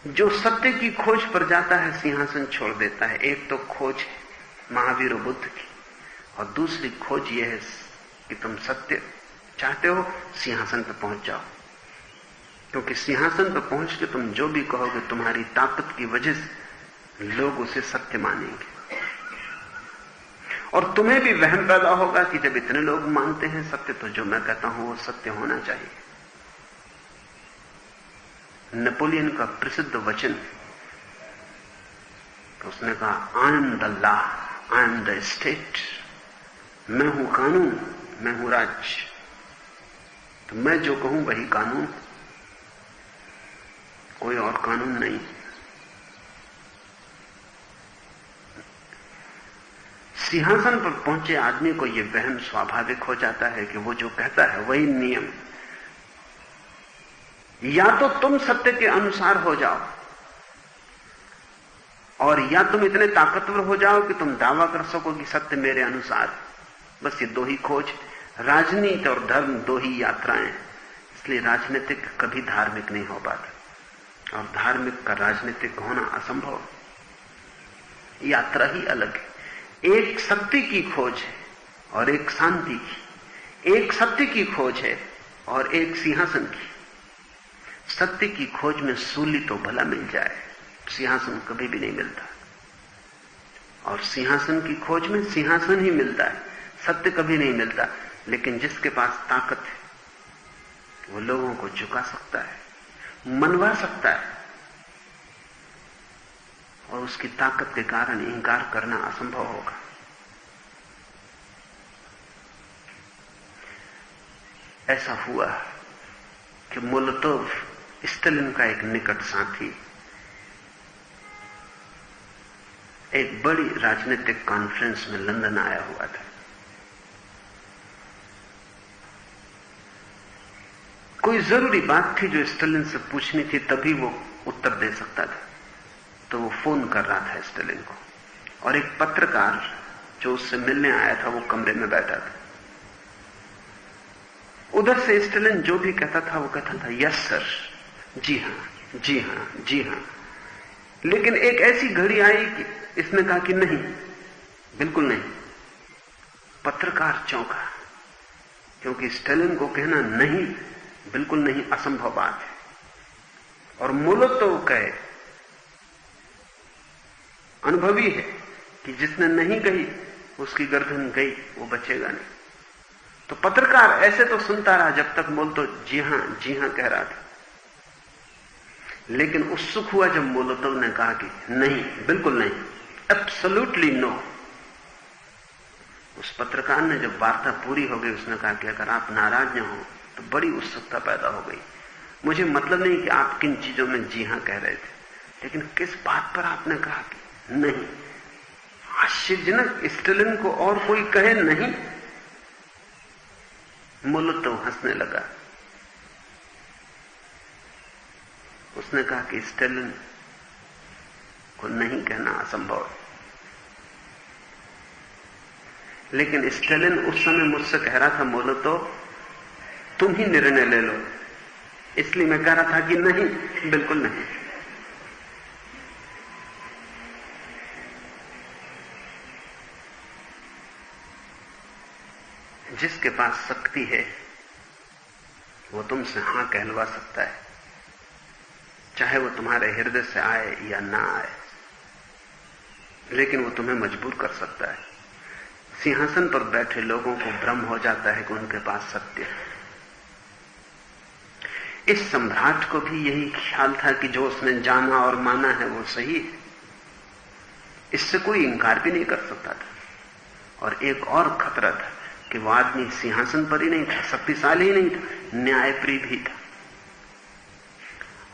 S2: जो सत्य की खोज पर जाता है सिंहासन छोड़ देता है। एक तो खोज महावीर बुद्ध की, और दूसरी खोज यह है कि तुम सत्य चाहते हो, सिंहासन पर पहुंच जाओ, क्योंकि सिंहासन पर पहुंच के तुम जो भी कहोगे तुम्हारी ताकत की वजह से लोग उसे सत्य मानेंगे। और तुम्हें भी वहम पैदा होगा कि जब इतने लोग मानते हैं सत्य, तो जो मैं कहता हूं वो सत्य होना चाहिए। नेपोलियन का प्रसिद्ध वचन, तो उसने कहा, I am the law, I am the state. मैं हूं कानून, मैं हूं राज्य। तो मैं जो कहूं वही कानून, कोई और कानून नहीं। सिंहासन पर पहुंचे आदमी को यह वहम स्वाभाविक हो जाता है कि वो जो कहता है वही नियम। या तो तुम सत्य के अनुसार हो जाओ, और या तुम इतने ताकतवर हो जाओ कि तुम दावा कर सको कि सत्य मेरे अनुसार। बस ये दो ही खोज, राजनीति और धर्म दो ही यात्राएं। इसलिए राजनीतिक कभी धार्मिक नहीं हो पाता, और धार्मिक का राजनीतिक होना असंभव। यात्रा ही अलग है। एक सत्य की खोज है और एक शांति की, एक सत्य की खोज है और एक सिंहासन की। सत्य की खोज में सूली तो भला मिल जाए, सिंहासन कभी भी नहीं मिलता। और सिंहासन की खोज में सिंहासन ही मिलता है, सत्य कभी नहीं मिलता। लेकिन जिसके पास ताकत है वो लोगों को झुका सकता है, मनवा सकता है, और उसकी ताकत के कारण इंकार करना असंभव होगा। ऐसा हुआ कि मोलोतोव, स्टालिन का एक निकट साथी, एक बड़ी राजनीतिक कॉन्फ्रेंस में लंदन आया हुआ था। कोई जरूरी बात थी जो स्टालिन से पूछनी थी, तभी वो उत्तर दे सकता था। तो वो फोन कर रहा था स्टालिन को, और एक पत्रकार जो उससे मिलने आया था वो कमरे में बैठा था। उधर से स्टालिन जो भी कहता था वो कहता था, यस सर, जी हां, जी हां, जी हां। लेकिन एक ऐसी घड़ी आई कि इसने कहा कि नहीं, बिल्कुल नहीं। पत्रकार चौंका, क्योंकि स्टालिन को कहना नहीं, बिल्कुल नहीं, असंभव बात है। और मोलोतोव कहे, अनुभवी है कि जिसने नहीं कही उसकी गर्दन गई, वो बचेगा नहीं। तो पत्रकार ऐसे तो सुनता रहा जब तक मोलोतोव जी हां कह रहा था। लेकिन उत्सुक हुआ जब मोलोतोव ने कहा कि नहीं, बिल्कुल नहीं, एब्सोल्युटली नो। उस पत्रकार ने जब वार्ता पूरी हो गई, उसने कहा कि अगर आप नाराज न हो तो बड़ी उत्सुकता पैदा हो गई। मुझे मतलब नहीं कि आप किन चीजों में जी हां कह रहे थे, लेकिन किस बात पर आपने कहा कि नहीं। आश्चर्यजनक, स्टालिन को और कोई कहे नहीं। मोलोतोव हंसने लगा। उसने कहा कि स्टालिन को नहीं कहना असंभव है। लेकिन स्टालिन उस समय मुझसे कह रहा था, मोलोतोव तुम ही निर्णय ले लो। इसलिए मैं कह रहा था कि नहीं, बिल्कुल नहीं। जिसके पास शक्ति है वो तुमसे हां कहलवा सकता है, चाहे वो तुम्हारे हृदय से आए या ना आए, लेकिन वो तुम्हें मजबूर कर सकता है। सिंहासन पर बैठे लोगों को भ्रम हो जाता है कि उनके पास सत्य है। इस सम्राट को भी यही ख्याल था कि जो उसने जाना और माना है वो सही है, इससे कोई इंकार भी नहीं कर सकता था। और एक और खतरा था कि वो आदमी सिंहासन पर ही नहीं था, शक्तिशाली ही नहीं था, न्यायप्रिय भी था।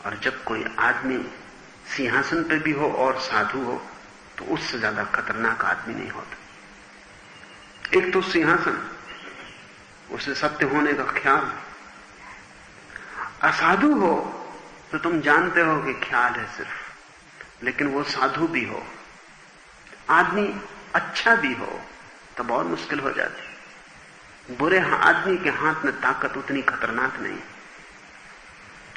S2: और जब कोई आदमी सिंहासन पर भी हो और साधु हो, तो उससे ज्यादा खतरनाक आदमी नहीं होता। एक तो सिंहासन, उसे सत्य होने का ख्याल। असाधु हो तो तुम जानते हो कि ख्याल है सिर्फ, लेकिन वो साधु भी हो, आदमी अच्छा भी हो, तो बहुत मुश्किल हो जाती। बुरे आदमी के हाथ में ताकत उतनी खतरनाक नहीं,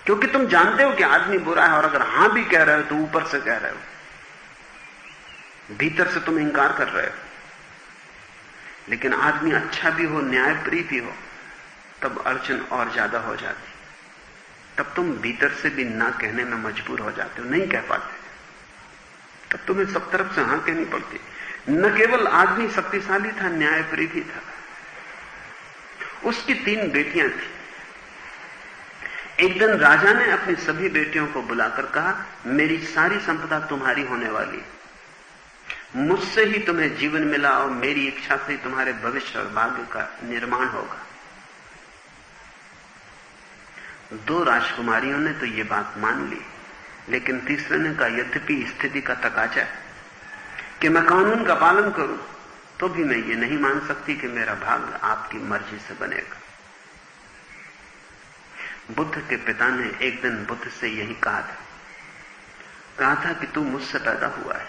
S2: क्योंकि तुम जानते हो कि आदमी बुरा है, और अगर हां भी कह रहे हो तो ऊपर से कह रहे हो, भीतर से तुम इंकार कर रहे हो। लेकिन आदमी अच्छा भी हो, न्यायप्रिय भी हो, तब अड़चन और ज्यादा हो जाती। तब तुम भीतर से भी ना कहने में मजबूर हो जाते हो, नहीं कह पाते। तब तुम्हें सब तरफ से हां कहनी पड़ती। न केवल आदमी शक्तिशाली था, न्यायप्रिय भी था। उसकी 3 बेटियां थी। एक दिन राजा ने अपनी सभी बेटियों को बुलाकर कहा, मेरी सारी संपदा तुम्हारी होने वाली, मुझसे ही तुम्हें जीवन मिला और मेरी इच्छा से ही तुम्हारे भविष्य और भाग्य का निर्माण होगा। 2 राजकुमारियों ने तो ये बात मान ली, लेकिन तीसरे ने कहा, यद्यपि स्थिति का तकाजा है कि मैं कानून का पालन करूं, तो भी मैं ये नहीं मान सकती कि मेरा भाग्य आपकी मर्जी से बनेगा। बुद्ध के पिता ने एक दिन बुद्ध से यही कहा था कि तू मुझसे पैदा हुआ है,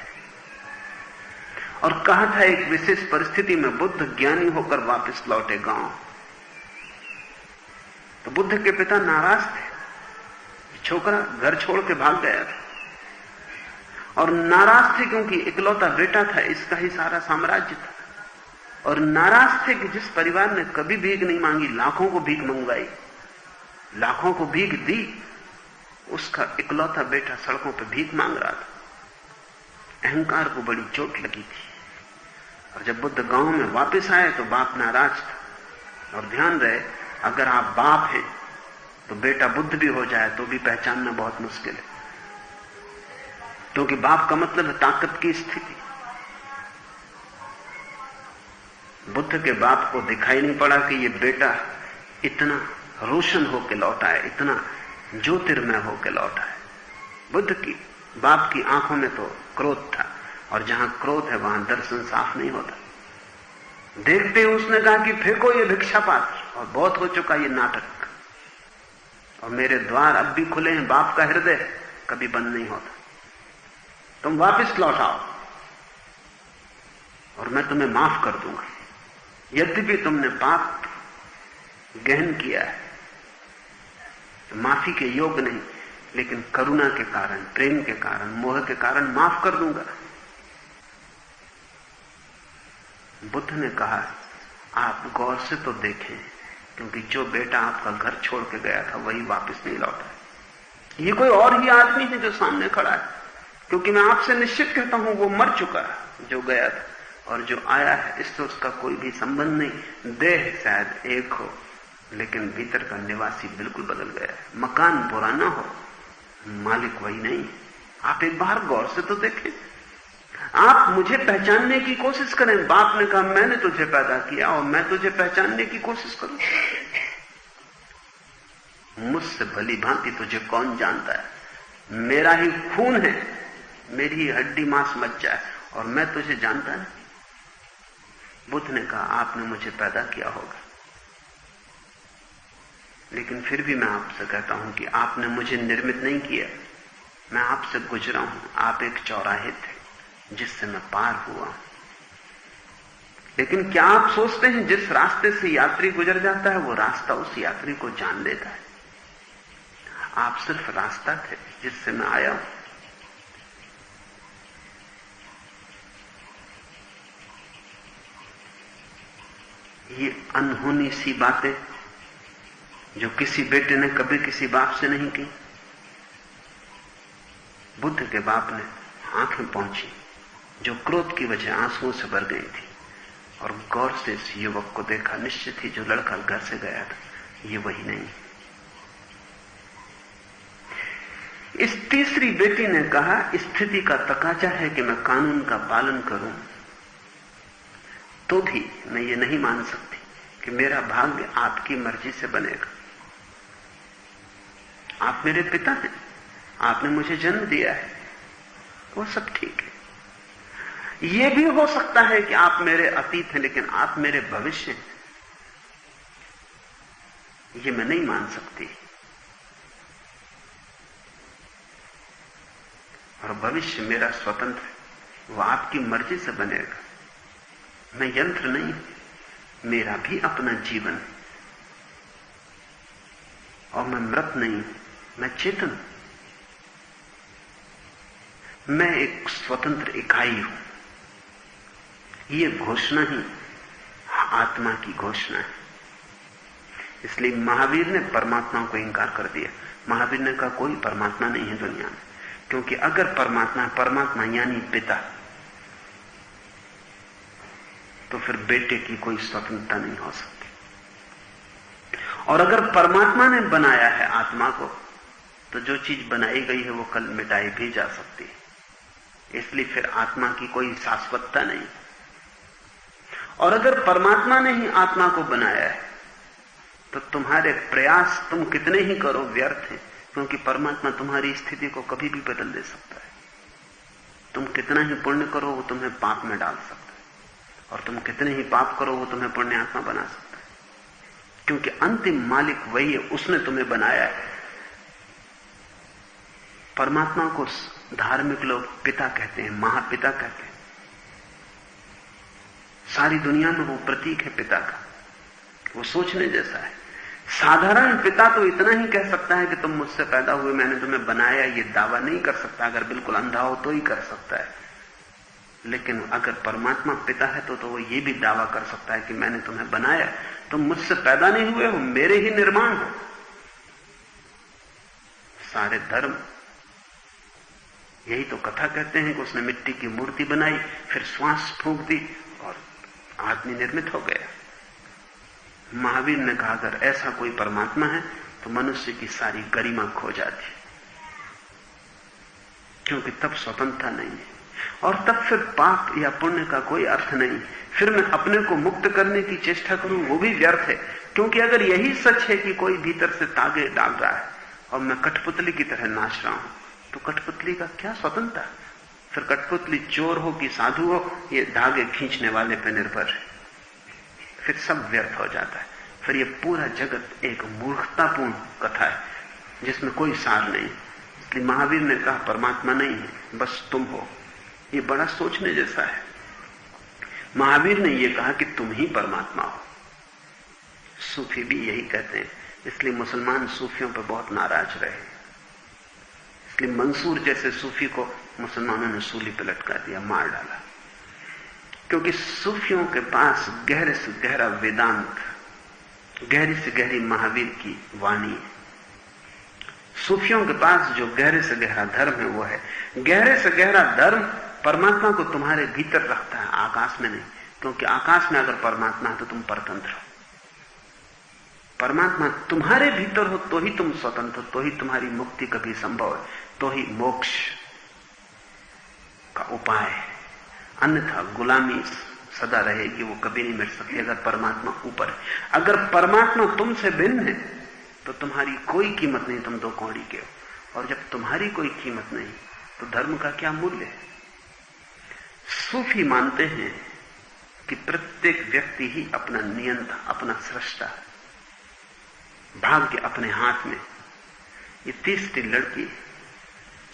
S2: और कहा था एक विशेष परिस्थिति में बुद्ध ज्ञानी होकर वापस लौटे गांव। तो बुद्ध के पिता नाराज थे, छोकरा घर छोड़ के भाग गया था, और नाराज थे क्योंकि इकलौता बेटा था, इसका ही सारा साम्राज्य था। और नाराज थे कि जिस परिवार ने कभी भीख नहीं मांगी, लाखों को भीख मंगवाई, लाखों को भीख दी, उसका इकलौता बेटा सड़कों पर भीख मांग रहा था। अहंकार को बड़ी चोट लगी थी। और जब बुद्ध गांव में वापस आए तो बाप नाराज था। और ध्यान रहे, अगर आप बाप हैं तो बेटा बुद्ध भी हो जाए तो भी पहचानना बहुत मुश्किल है, क्योंकि बाप का मतलब है ताकत की स्थिति। बुद्ध के बाप को दिखाई नहीं पड़ा कि ये बेटा इतना रोशन होकर लौटा है, इतना ज्योतिर्मय होकर लौटा है। बुद्ध की बाप की आंखों में तो क्रोध था, और जहां क्रोध है वहां दर्शन साफ नहीं होता। देखते ही उसने कहा कि फेंको ये भिक्षा पात्र, और बहुत हो चुका ये नाटक, और मेरे द्वार अब भी खुले हैं, बाप का हृदय कभी बंद नहीं होता। तुम वापस लौट आओ और मैं तुम्हें माफ कर दूंगा। यद्यपि तुमने पाप गहन किया है, माफी के योग्य नहीं, लेकिन करुणा के कारण, प्रेम के कारण, मोह के कारण माफ कर दूंगा। बुद्ध ने कहा, आप गौर से तो देखें, क्योंकि जो बेटा आपका घर छोड़ के गया था वही वापस नहीं लौटा। ये कोई और ही आदमी है जो सामने खड़ा है, क्योंकि मैं आपसे निश्चित कहता हूं वो मर चुका है जो गया था, और जो आया है इससे उसका कोई भी संबंध नहीं। देह शायद एक हो, लेकिन भीतर का निवासी बिल्कुल बदल गया है। मकान पुराना हो, मालिक वही नहीं। आप एक बार गौर से तो देखें। आप मुझे पहचानने की कोशिश करें। बाप ने कहा, मैंने तुझे पैदा किया और मैं तुझे पहचानने की कोशिश करूं। मुझसे भली भांति तुझे कौन जानता है? मेरा ही खून है, मेरी ही हड्डी मांस मज्जा है, और मैं तुझे जानता नहीं। बुद्ध ने कहा, आपने मुझे पैदा किया होगा, लेकिन फिर भी मैं आपसे कहता हूं कि आपने मुझे निर्मित नहीं किया। मैं आपसे गुजरा हूं। आप एक चौराहे थे जिससे मैं पार हुआ। लेकिन क्या आप सोचते हैं जिस रास्ते से यात्री गुजर जाता है वो रास्ता उस यात्री को जान लेता है? आप सिर्फ रास्ता थे जिससे मैं आया हूं। ये अनहोनी सी बातें जो किसी बेटे ने कभी किसी बाप से नहीं की, बुद्ध के बाप ने आंखें पहुंची जो क्रोध की वजह आंसुओं से भर गई थी, और गौर से इस युवक को देखा। निश्चित ही जो लड़का घर से गया था ये वही नहीं। इस तीसरी बेटी ने कहा, स्थिति का तकाजा है कि मैं कानून का पालन करूं, तो भी मैं ये नहीं मान सकती कि मेरा भाग्य आपकी मर्जी से बनेगा। आप मेरे पिता हैं, आपने मुझे जन्म दिया है, वो सब ठीक है। ये भी हो सकता है कि आप मेरे अतीत हैं, लेकिन आप मेरे भविष्य हैं, ये मैं नहीं मान सकती। और भविष्य मेरा स्वतंत्र है, वो आपकी मर्जी से बनेगा। मैं यंत्र नहीं, मेरा भी अपना जीवन है, और मैं मृत नहीं, मैं चेतन, मैं एक स्वतंत्र इकाई हूं। ये घोषणा ही आत्मा की घोषणा है। इसलिए महावीर ने परमात्मा को इंकार कर दिया। महावीर ने कहा कोई परमात्मा नहीं है दुनिया में, क्योंकि अगर परमात्मा यानी पिता, तो फिर बेटे की कोई स्वतंत्रता नहीं हो सकती। और अगर परमात्मा ने बनाया है आत्मा को, तो जो चीज बनाई गई है वो कल मिटाई भी जा सकती है। इसलिए फिर आत्मा की कोई शाश्वतता नहीं। और अगर परमात्मा ने ही आत्मा को बनाया है, तो तुम्हारे प्रयास तुम कितने ही करो व्यर्थ है, क्योंकि परमात्मा तुम्हारी स्थिति को कभी भी बदल दे सकता है। तुम कितना ही पुण्य करो वो तुम्हें पाप में डाल सकता है, और तुम कितने ही पाप करो वो तुम्हें पुण्य आत्मा बना सकता है, क्योंकि अंतिम मालिक वही है, उसने तुम्हें बनाया है। परमात्मा को धार्मिक लोग पिता कहते हैं, महापिता कहते हैं। सारी दुनिया में वो प्रतीक है पिता का, वो सोचने जैसा है। साधारण पिता तो इतना ही कह सकता है कि तुम मुझसे पैदा हुए, मैंने तुम्हें बनाया, ये दावा नहीं कर सकता। अगर बिल्कुल अंधा हो तो ही कर सकता है। लेकिन अगर परमात्मा पिता है तो वो ये भी दावा कर सकता है कि मैंने तुम्हें बनाया, तुम मुझसे पैदा नहीं हुए हो, मेरे ही निर्माण हो। सारे धर्म यही तो कथा कहते हैं कि उसने मिट्टी की मूर्ति बनाई, फिर श्वास फूंक दी और आदमी निर्मित हो गया। महावीर ने कहा अगर ऐसा कोई परमात्मा है तो मनुष्य की सारी गरिमा खो जाती, क्योंकि तब स्वतंत्रता नहीं है, और तब फिर पाप या पुण्य का कोई अर्थ नहीं। फिर मैं अपने को मुक्त करने की चेष्टा करूं वो भी व्यर्थ है, क्योंकि अगर यही सच है कि कोई भीतर से तागे डाल रहा है और मैं कठपुतली की तरह नाच रहा हूं, तो कठपुतली का क्या स्वतंत्रता? फिर कठपुतली चोर हो कि साधु हो, ये धागे खींचने वाले पे निर्भर है। फिर सब व्यर्थ हो जाता है। फिर ये पूरा जगत एक मूर्खतापूर्ण कथा है जिसमें कोई सार नहीं। इसलिए महावीर ने कहा परमात्मा नहीं है, बस तुम हो। ये बड़ा सोचने जैसा है। महावीर ने यह कहा कि तुम ही परमात्मा हो। सूफी भी यही कहते हैं, इसलिए मुसलमान सूफियों पर बहुत नाराज रहे। इसलिए मंसूर जैसे सूफी को मुसलमानों ने सूली पर लटका दिया, मार डाला, क्योंकि सूफियों के पास गहरे से गहरा वेदांत, गहरी से गहरी महावीर की वाणी है। सूफियों के पास जो गहरे से गहरा धर्म है वो है गहरे से गहरा धर्म परमात्मा को तुम्हारे भीतर रखता है, आकाश में नहीं। क्योंकि आकाश में अगर परमात्मा है तो तुम परतंत्र हो। परमात्मा तुम्हारे भीतर हो तो ही तुम स्वतंत्र हो, तो ही तुम्हारी मुक्ति कभी संभव है, तो ही मोक्ष का उपाय है। अन्यथा गुलामी सदा रहेगी, वो कभी नहीं मिट सकती अगर परमात्मा ऊपर है। अगर परमात्मा तुमसे भिन्न है तो तुम्हारी कोई कीमत नहीं, तुम दो कौड़ी के हो। और जब तुम्हारी कोई कीमत नहीं तो धर्म का क्या मूल्य है? सूफी मानते हैं कि प्रत्येक व्यक्ति ही अपना नियंता, अपना सृष्टा है, भाग्य अपने हाथ में। ये तीसरी लड़की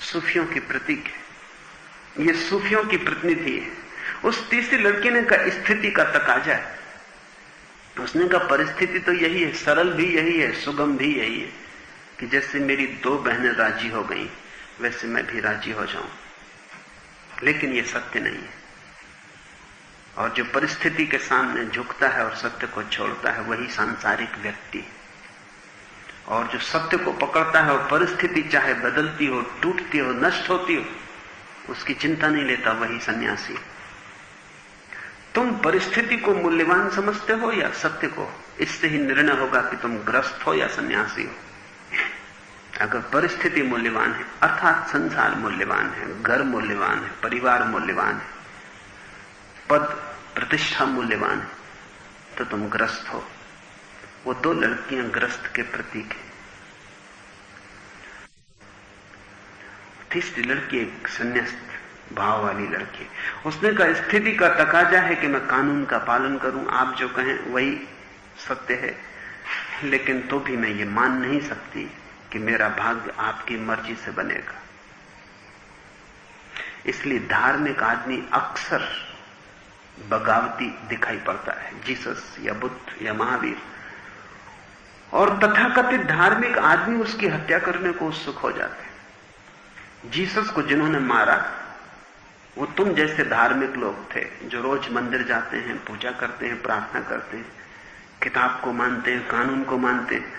S2: सूफियों की प्रतीक है, ये सूफियों की प्रतिनिधि है। उस तीसरी लड़की ने कहा स्थिति का तकाजा है। उसने कहा परिस्थिति तो यही है, सरल भी यही है, सुगम भी यही है कि जैसे मेरी दो बहनें राजी हो गई वैसे मैं भी राजी हो जाऊं। लेकिन ये सत्य नहीं है। और जो परिस्थिति के सामने झुकता है और सत्य को छोड़ता है वही सांसारिक व्यक्ति। और जो सत्य को पकड़ता है और परिस्थिति चाहे बदलती हो, टूटती हो, नष्ट होती हो, उसकी चिंता नहीं लेता, वही सन्यासी। तुम परिस्थिति को मूल्यवान समझते हो या सत्य को? इससे ही निर्णय होगा कि तुम ग्रस्त हो या सन्यासी हो। अगर परिस्थिति मूल्यवान है अर्थात संसार मूल्यवान है, घर मूल्यवान है, परिवार मूल्यवान है, पद प्रतिष्ठा मूल्यवान है, तो तुम ग्रस्त हो। वो दो लड़कियां ग्रस्त के प्रतीक हैं। तीसरी लड़की एक संन्यास्त भाव वाली लड़की। उसने कहा स्थिति का तकाजा है कि मैं कानून का पालन करूं, आप जो कहें वही सत्य है, लेकिन तो भी मैं ये मान नहीं सकती कि मेरा भाग्य आपकी मर्जी से बनेगा। इसलिए धार्मिक आदमी अक्सर बगावती दिखाई पड़ता है, जीसस या बुद्ध या महावीर। और तथाकथित धार्मिक आदमी उसकी हत्या करने को उत्सुक हो जाते हैं। जीसस को जिन्होंने मारा वो तुम जैसे धार्मिक लोग थे जो रोज मंदिर जाते हैं, पूजा करते हैं, प्रार्थना करते हैं, किताब को मानते हैं, कानून को मानते हैं,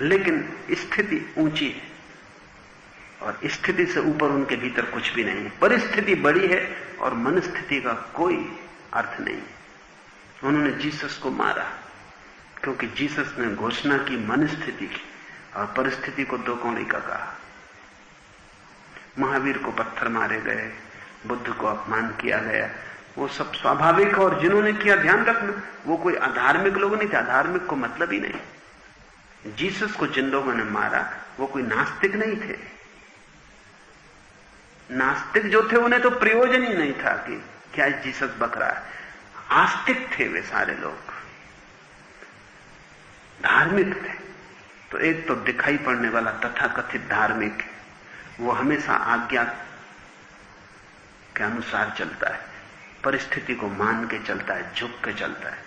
S2: लेकिन स्थिति ऊंची है और स्थिति से ऊपर उनके भीतर कुछ भी नहीं है। परिस्थिति बड़ी है और मनस्थिति का कोई अर्थ नहीं। उन्होंने जीसस को मारा क्योंकि जीसस ने घोषणा की मनस्थिति की और परिस्थिति को दो कौड़ी का कहा। महावीर को पत्थर मारे गए, बुद्ध को अपमान किया गया, वो सब स्वाभाविक। और जिन्होंने किया, ध्यान रखना, वो कोई अधार्मिक लोग नहीं थे। अधार्मिक को मतलब ही नहीं। जीसस को जिन लोगों ने मारा वो कोई नास्तिक नहीं थे। नास्तिक जो थे उन्हें तो प्रयोजन ही नहीं था कि क्या जीसस बक रहा है। आस्तिक थे वे सारे लोग, धार्मिक थे। तो एक तो दिखाई पड़ने वाला तथाकथित धार्मिक, वो हमेशा आज्ञा के अनुसार चलता है, परिस्थिति को मान के चलता है, झुक के चलता है।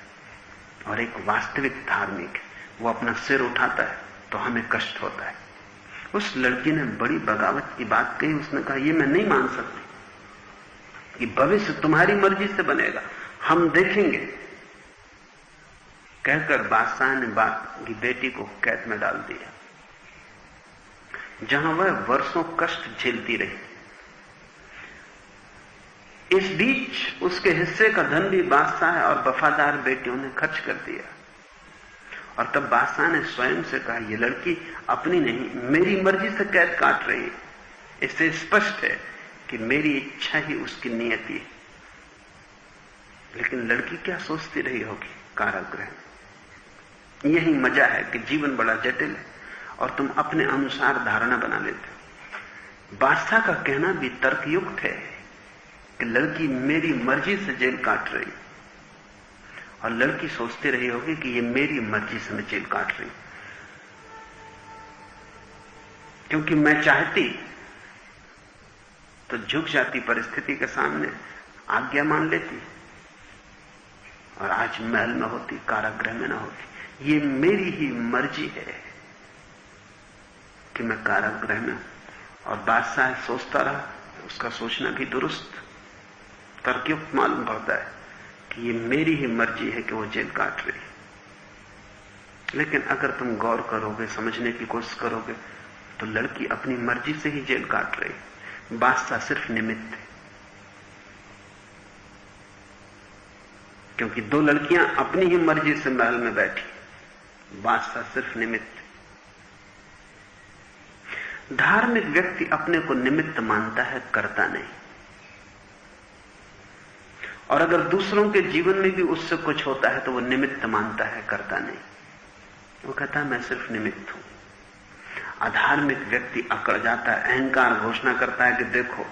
S2: और एक वास्तविक धार्मिक, वो अपना सिर उठाता है तो हमें कष्ट होता है। उस लड़की ने बड़ी बगावत की बात कही। उसने कहा, ये मैं नहीं मान सकती कि भविष्य तुम्हारी मर्जी से बनेगा, हम देखेंगे। कहकर बादशाह ने बाप की बेटी को कैद में डाल दिया, जहां वह वर्षों कष्ट झेलती रही। इस बीच उसके हिस्से का धन भी बादशाह और वफादार बेटियों ने खर्च कर दिया। और तब बादशाह ने स्वयं से कहा, यह लड़की अपनी नहीं, मेरी मर्जी से कैद काट रही है। इससे स्पष्ट है कि मेरी इच्छा ही उसकी नियति है। लेकिन लड़की क्या सोचती रही होगी कारागृह में। यही मजा है कि जीवन बड़ा जटिल है और तुम अपने अनुसार धारणा बना लेते हो। बादशाह का कहना भी तर्कयुक्त है कि लड़की मेरी मर्जी से जेल काट रही, और लड़की सोचती रही होगी कि ये मेरी मर्जी से मैं जेल काट रही, क्योंकि मैं चाहती तो झुक जाती परिस्थिति के सामने, आज्ञा मान लेती और आज महल में होती, कारागृह में ना होती। ये मेरी ही मर्जी है कि मैं कारागृह में। और बादशाह सोचता रहा, उसका सोचना भी दुरुस्त तर्कयुक्त मालूम पड़ता है कि ये मेरी ही मर्जी है कि वो जेल काट रही। लेकिन अगर तुम गौर करोगे, समझने की कोशिश करोगे, तो लड़की अपनी मर्जी से ही जेल काट रही, बादशाह सिर्फ निमित्त है। क्योंकि दो लड़कियां अपनी ही मर्जी से महल में बैठी, बादशाह सिर्फ निमित्त। धार्मिक व्यक्ति अपने को निमित्त मानता है, करता नहीं। और अगर दूसरों के जीवन में भी उससे कुछ होता है तो वो निमित्त मानता है, करता नहीं। वो कहता है मैं सिर्फ निमित्त हूं। अधार्मिक व्यक्ति अकड़ जाता है, अहंकार घोषणा करता है कि देखो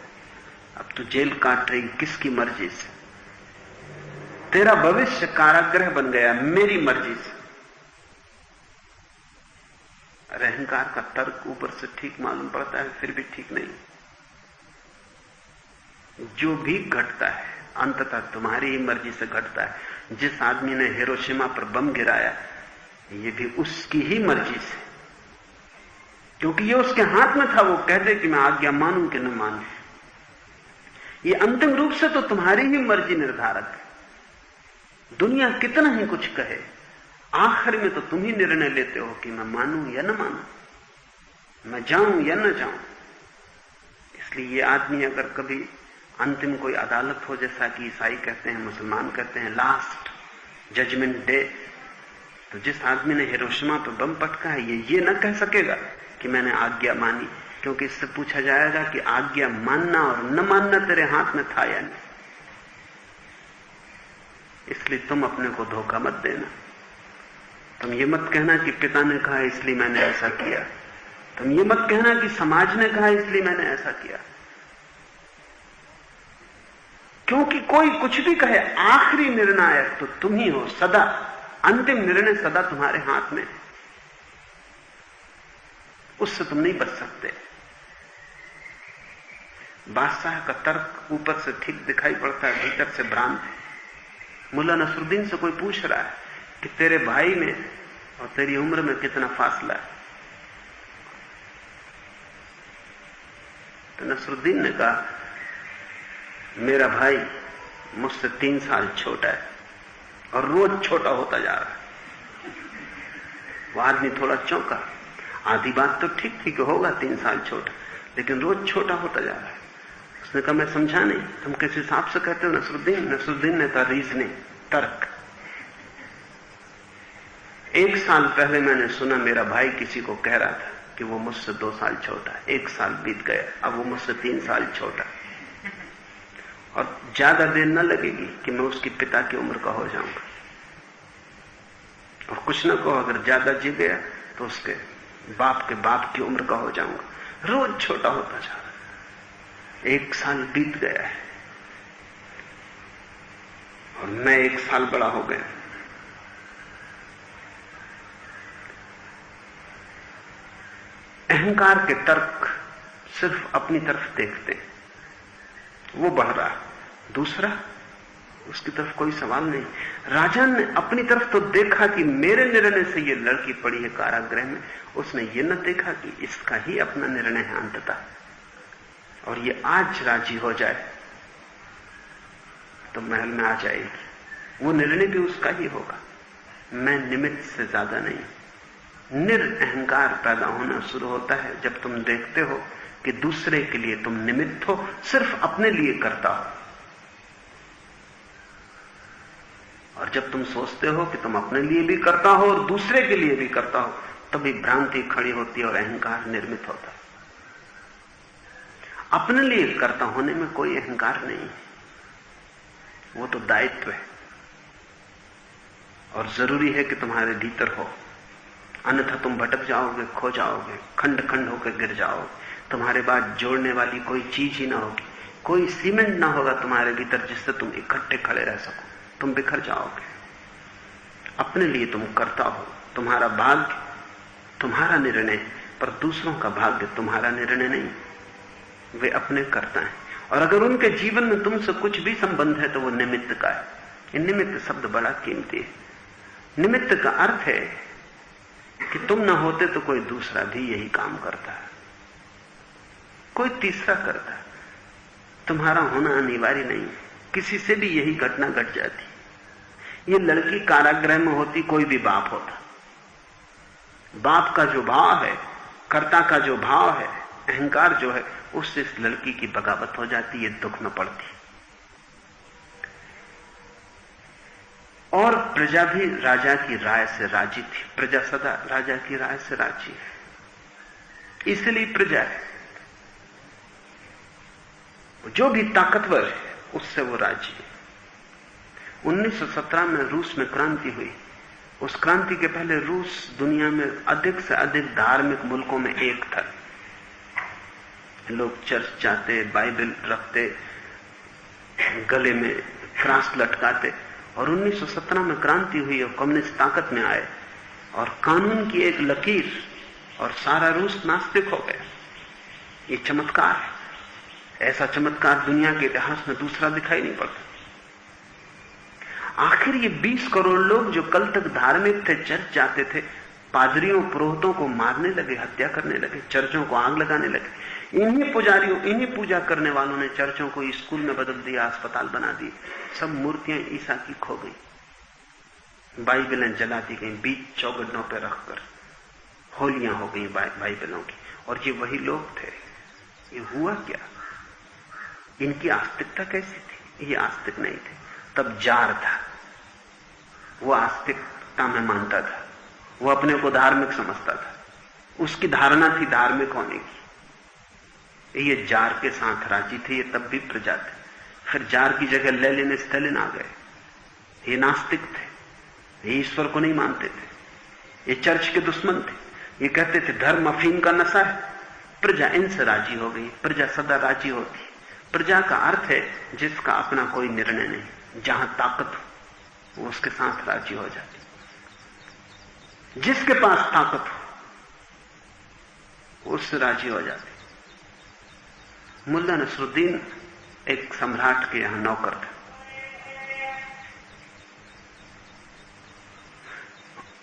S2: अब तू जेल काट रही, किसकी मर्जी से? तेरा भविष्य कारागृह बन गया मेरी मर्जी से। अहंकार का तर्क ऊपर से ठीक मालूम पड़ता है, फिर भी ठीक नहीं। जो भी घटता है अंततः तुम्हारी ही मर्जी से घटता है। जिस आदमी ने हिरोशिमा पर बम गिराया, ये भी उसकी ही मर्जी से, क्योंकि ये उसके हाथ में था। वो कहते कि मैं आज्ञा मानूं कि न मानूं, ये अंतिम रूप से तो तुम्हारी ही मर्जी निर्धारक है। दुनिया कितना ही कुछ कहे, आखिर में तो तुम ही निर्णय लेते हो कि मैं मानूं या न मानूं, मैं जाऊं या न जाऊं। इसलिए ये आदमी अगर कभी अंतिम कोई अदालत हो, जैसा कि ईसाई कहते हैं, मुसलमान कहते हैं लास्ट जजमेंट डे, तो जिस आदमी ने हिरोशिमा पर बम पटका है, ये न कह सकेगा कि मैंने आज्ञा मानी, क्योंकि इससे पूछा जाएगा कि आज्ञा मानना और न मानना तेरे हाथ में था या नहीं। इसलिए तुम अपने को धोखा मत देना। तुम ये मत कहना कि पिता ने कहा इसलिए मैंने ऐसा किया। तुम ये मत कहना कि समाज ने कहा इसलिए मैंने ऐसा किया। क्योंकि कोई कुछ भी कहे, आखिरी निर्णायक तो तुम ही हो सदा। अंतिम निर्णय सदा तुम्हारे हाथ में, उससे तुम नहीं बच सकते। बादशाह का तर्क ऊपर से ठीक दिखाई पड़ता है, भीतर से भ्रांत है। मुल्ला नसरुद्दीन से कोई पूछ रहा है कि तेरे भाई में और तेरी उम्र में कितना फासला है, तो नसरुद्दीन ने कहा मेरा भाई मुझसे 3 साल छोटा है और रोज छोटा होता जा रहा है। वो आदमी थोड़ा चौंका। आधी बात तो ठीक थी कि होगा 3 साल छोटा, लेकिन रोज छोटा होता जा रहा है। उसने कहा, मैं समझा नहीं, तुम किस हिसाब से कहते हो नसरुद्दीन? नसरुद्दीन ने कहा, रीजनिंग, तर्क। 1 साल पहले मैंने सुना मेरा भाई किसी को कह रहा था कि वो मुझसे 2 साल छोटा है। 1 साल बीत गया, अब वो मुझसे 3 साल छोटा, और ज्यादा देर न लगेगी कि मैं उसकी पिता की उम्र का हो जाऊंगा। और कुछ न कहो, अगर ज्यादा जी गया तो उसके बाप के बाप की उम्र का हो जाऊंगा। रोज छोटा होता जा रहा है। 1 साल बीत गया है और मैं 1 साल बड़ा हो गया। अहंकार के तर्क सिर्फ अपनी तरफ देखते हैं, वो बढ़ रहा है, दूसरा उसकी तरफ कोई सवाल नहीं। राजन ने अपनी तरफ तो देखा कि मेरे निर्णय से ये लड़की पड़ी है कारागृह में, उसने ये न देखा कि इसका ही अपना निर्णय है अंततः, और ये आज राजी हो जाए तो महल में आ जाएगी। वो निर्णय भी उसका ही होगा, मैं निमित्त से ज्यादा नहीं। निरअहंकार पैदा होना शुरू होता है जब तुम देखते हो कि दूसरे के लिए तुम निमित्त हो, सिर्फ अपने लिए करता हो। और जब तुम सोचते हो कि तुम अपने लिए भी करता हो और दूसरे के लिए भी करता हो, तभी भ्रांति खड़ी होती है और अहंकार निर्मित होता है। अपने लिए करता होने में कोई अहंकार नहीं है, वो तो दायित्व है, और जरूरी है कि तुम्हारे भीतर हो, अन्यथा तुम भटक जाओगे, खो जाओगे, खंड खंड होकर गिर जाओगे। तुम्हारे बाद जोड़ने वाली कोई चीज ही ना होगी, कोई सीमेंट ना होगा तुम्हारे भीतर जिससे तुम इकट्ठे खड़े रह सको, तुम बिखर जाओगे। अपने लिए तुम करता हो, तुम्हारा भाग्य तुम्हारा निर्णय, पर दूसरों का भाग्य तुम्हारा निर्णय नहीं, वे अपने करता है। और अगर उनके जीवन में तुमसे कुछ भी संबंध है तो वो निमित्त का है। ये निमित्त शब्द बड़ा कीमती है। निमित्त का अर्थ है कि तुम ना होते तो कोई दूसरा भी यही काम करता है, कोई तीसरा करता है, तुम्हारा होना अनिवार्य नहीं। किसी से भी यही घटना घट जाती। ये लड़की कारागृह में होती, कोई भी बाप होता, बाप का जो भाव है, कर्ता का जो भाव है, अहंकार जो है, उससे इस लड़की की बगावत हो जाती, ये दुख में पड़ती। और प्रजा भी राजा की राय से राजी थी। प्रजा सदा राजा की राय से राजी है, इसलिए प्रजा है, जो भी ताकतवर है उससे वो राजी है। 1917 में रूस में क्रांति हुई। उस क्रांति के पहले रूस दुनिया में अधिक से अधिक धार्मिक मुल्कों में एक था। लोग चर्च जाते, बाइबल रखते, गले में क्रॉस लटकाते। और 1917 में क्रांति हुई और कम्युनिस्ट ताकत में आए और कानून की एक लकीर और सारा रूस नास्तिक हो गया। ये चमत्कार है, ऐसा चमत्कार दुनिया के इतिहास में दूसरा दिखाई नहीं पड़ता। आखिर ये 20 करोड़ लोग जो कल तक धार्मिक थे, चर्च जाते थे, पादरियों पुरोहितों को मारने लगे, हत्या करने लगे, चर्चों को आग लगाने लगे। इन्हीं पुजारियों, इन्हीं पूजा करने वालों ने चर्चों को स्कूल में बदल दिया, अस्पताल बना दिए। सब मूर्तियां ईसा की खो गई, बाइबलें जला दी गई, बीच चौगड़ों पर रखकर होलियां हो गई बाइबलों की। और ये वही लोग थे। ये हुआ क्या? इनकी आस्तिकता कैसी थी? ये आस्तिक नहीं थे। तब जार था, वो आस्तिकता में मानता था, वो अपने को धार्मिक समझता था, उसकी धारणा थी धार्मिक होने की। ये जार के साथ राजी थे। ये तब भी प्रजा थे। फिर जार की जगह लेनिन स्टालिन आ गए। ये नास्तिक थे, ये ईश्वर को नहीं मानते थे, ये चर्च के दुश्मन थे। ये कहते थे धर्म अफीम का नशा है। प्रजा इनसे राजी हो गई। प्रजा सदा राजी होती। प्रजा का अर्थ है जिसका अपना कोई निर्णय नहीं, जहां ताकत हो वो उसके साथ राजी हो जाती। जिसके पास ताकत हो उससे राजी हो जाती। मुल्ला नसरुद्दीन एक सम्राट के यहां नौकर था।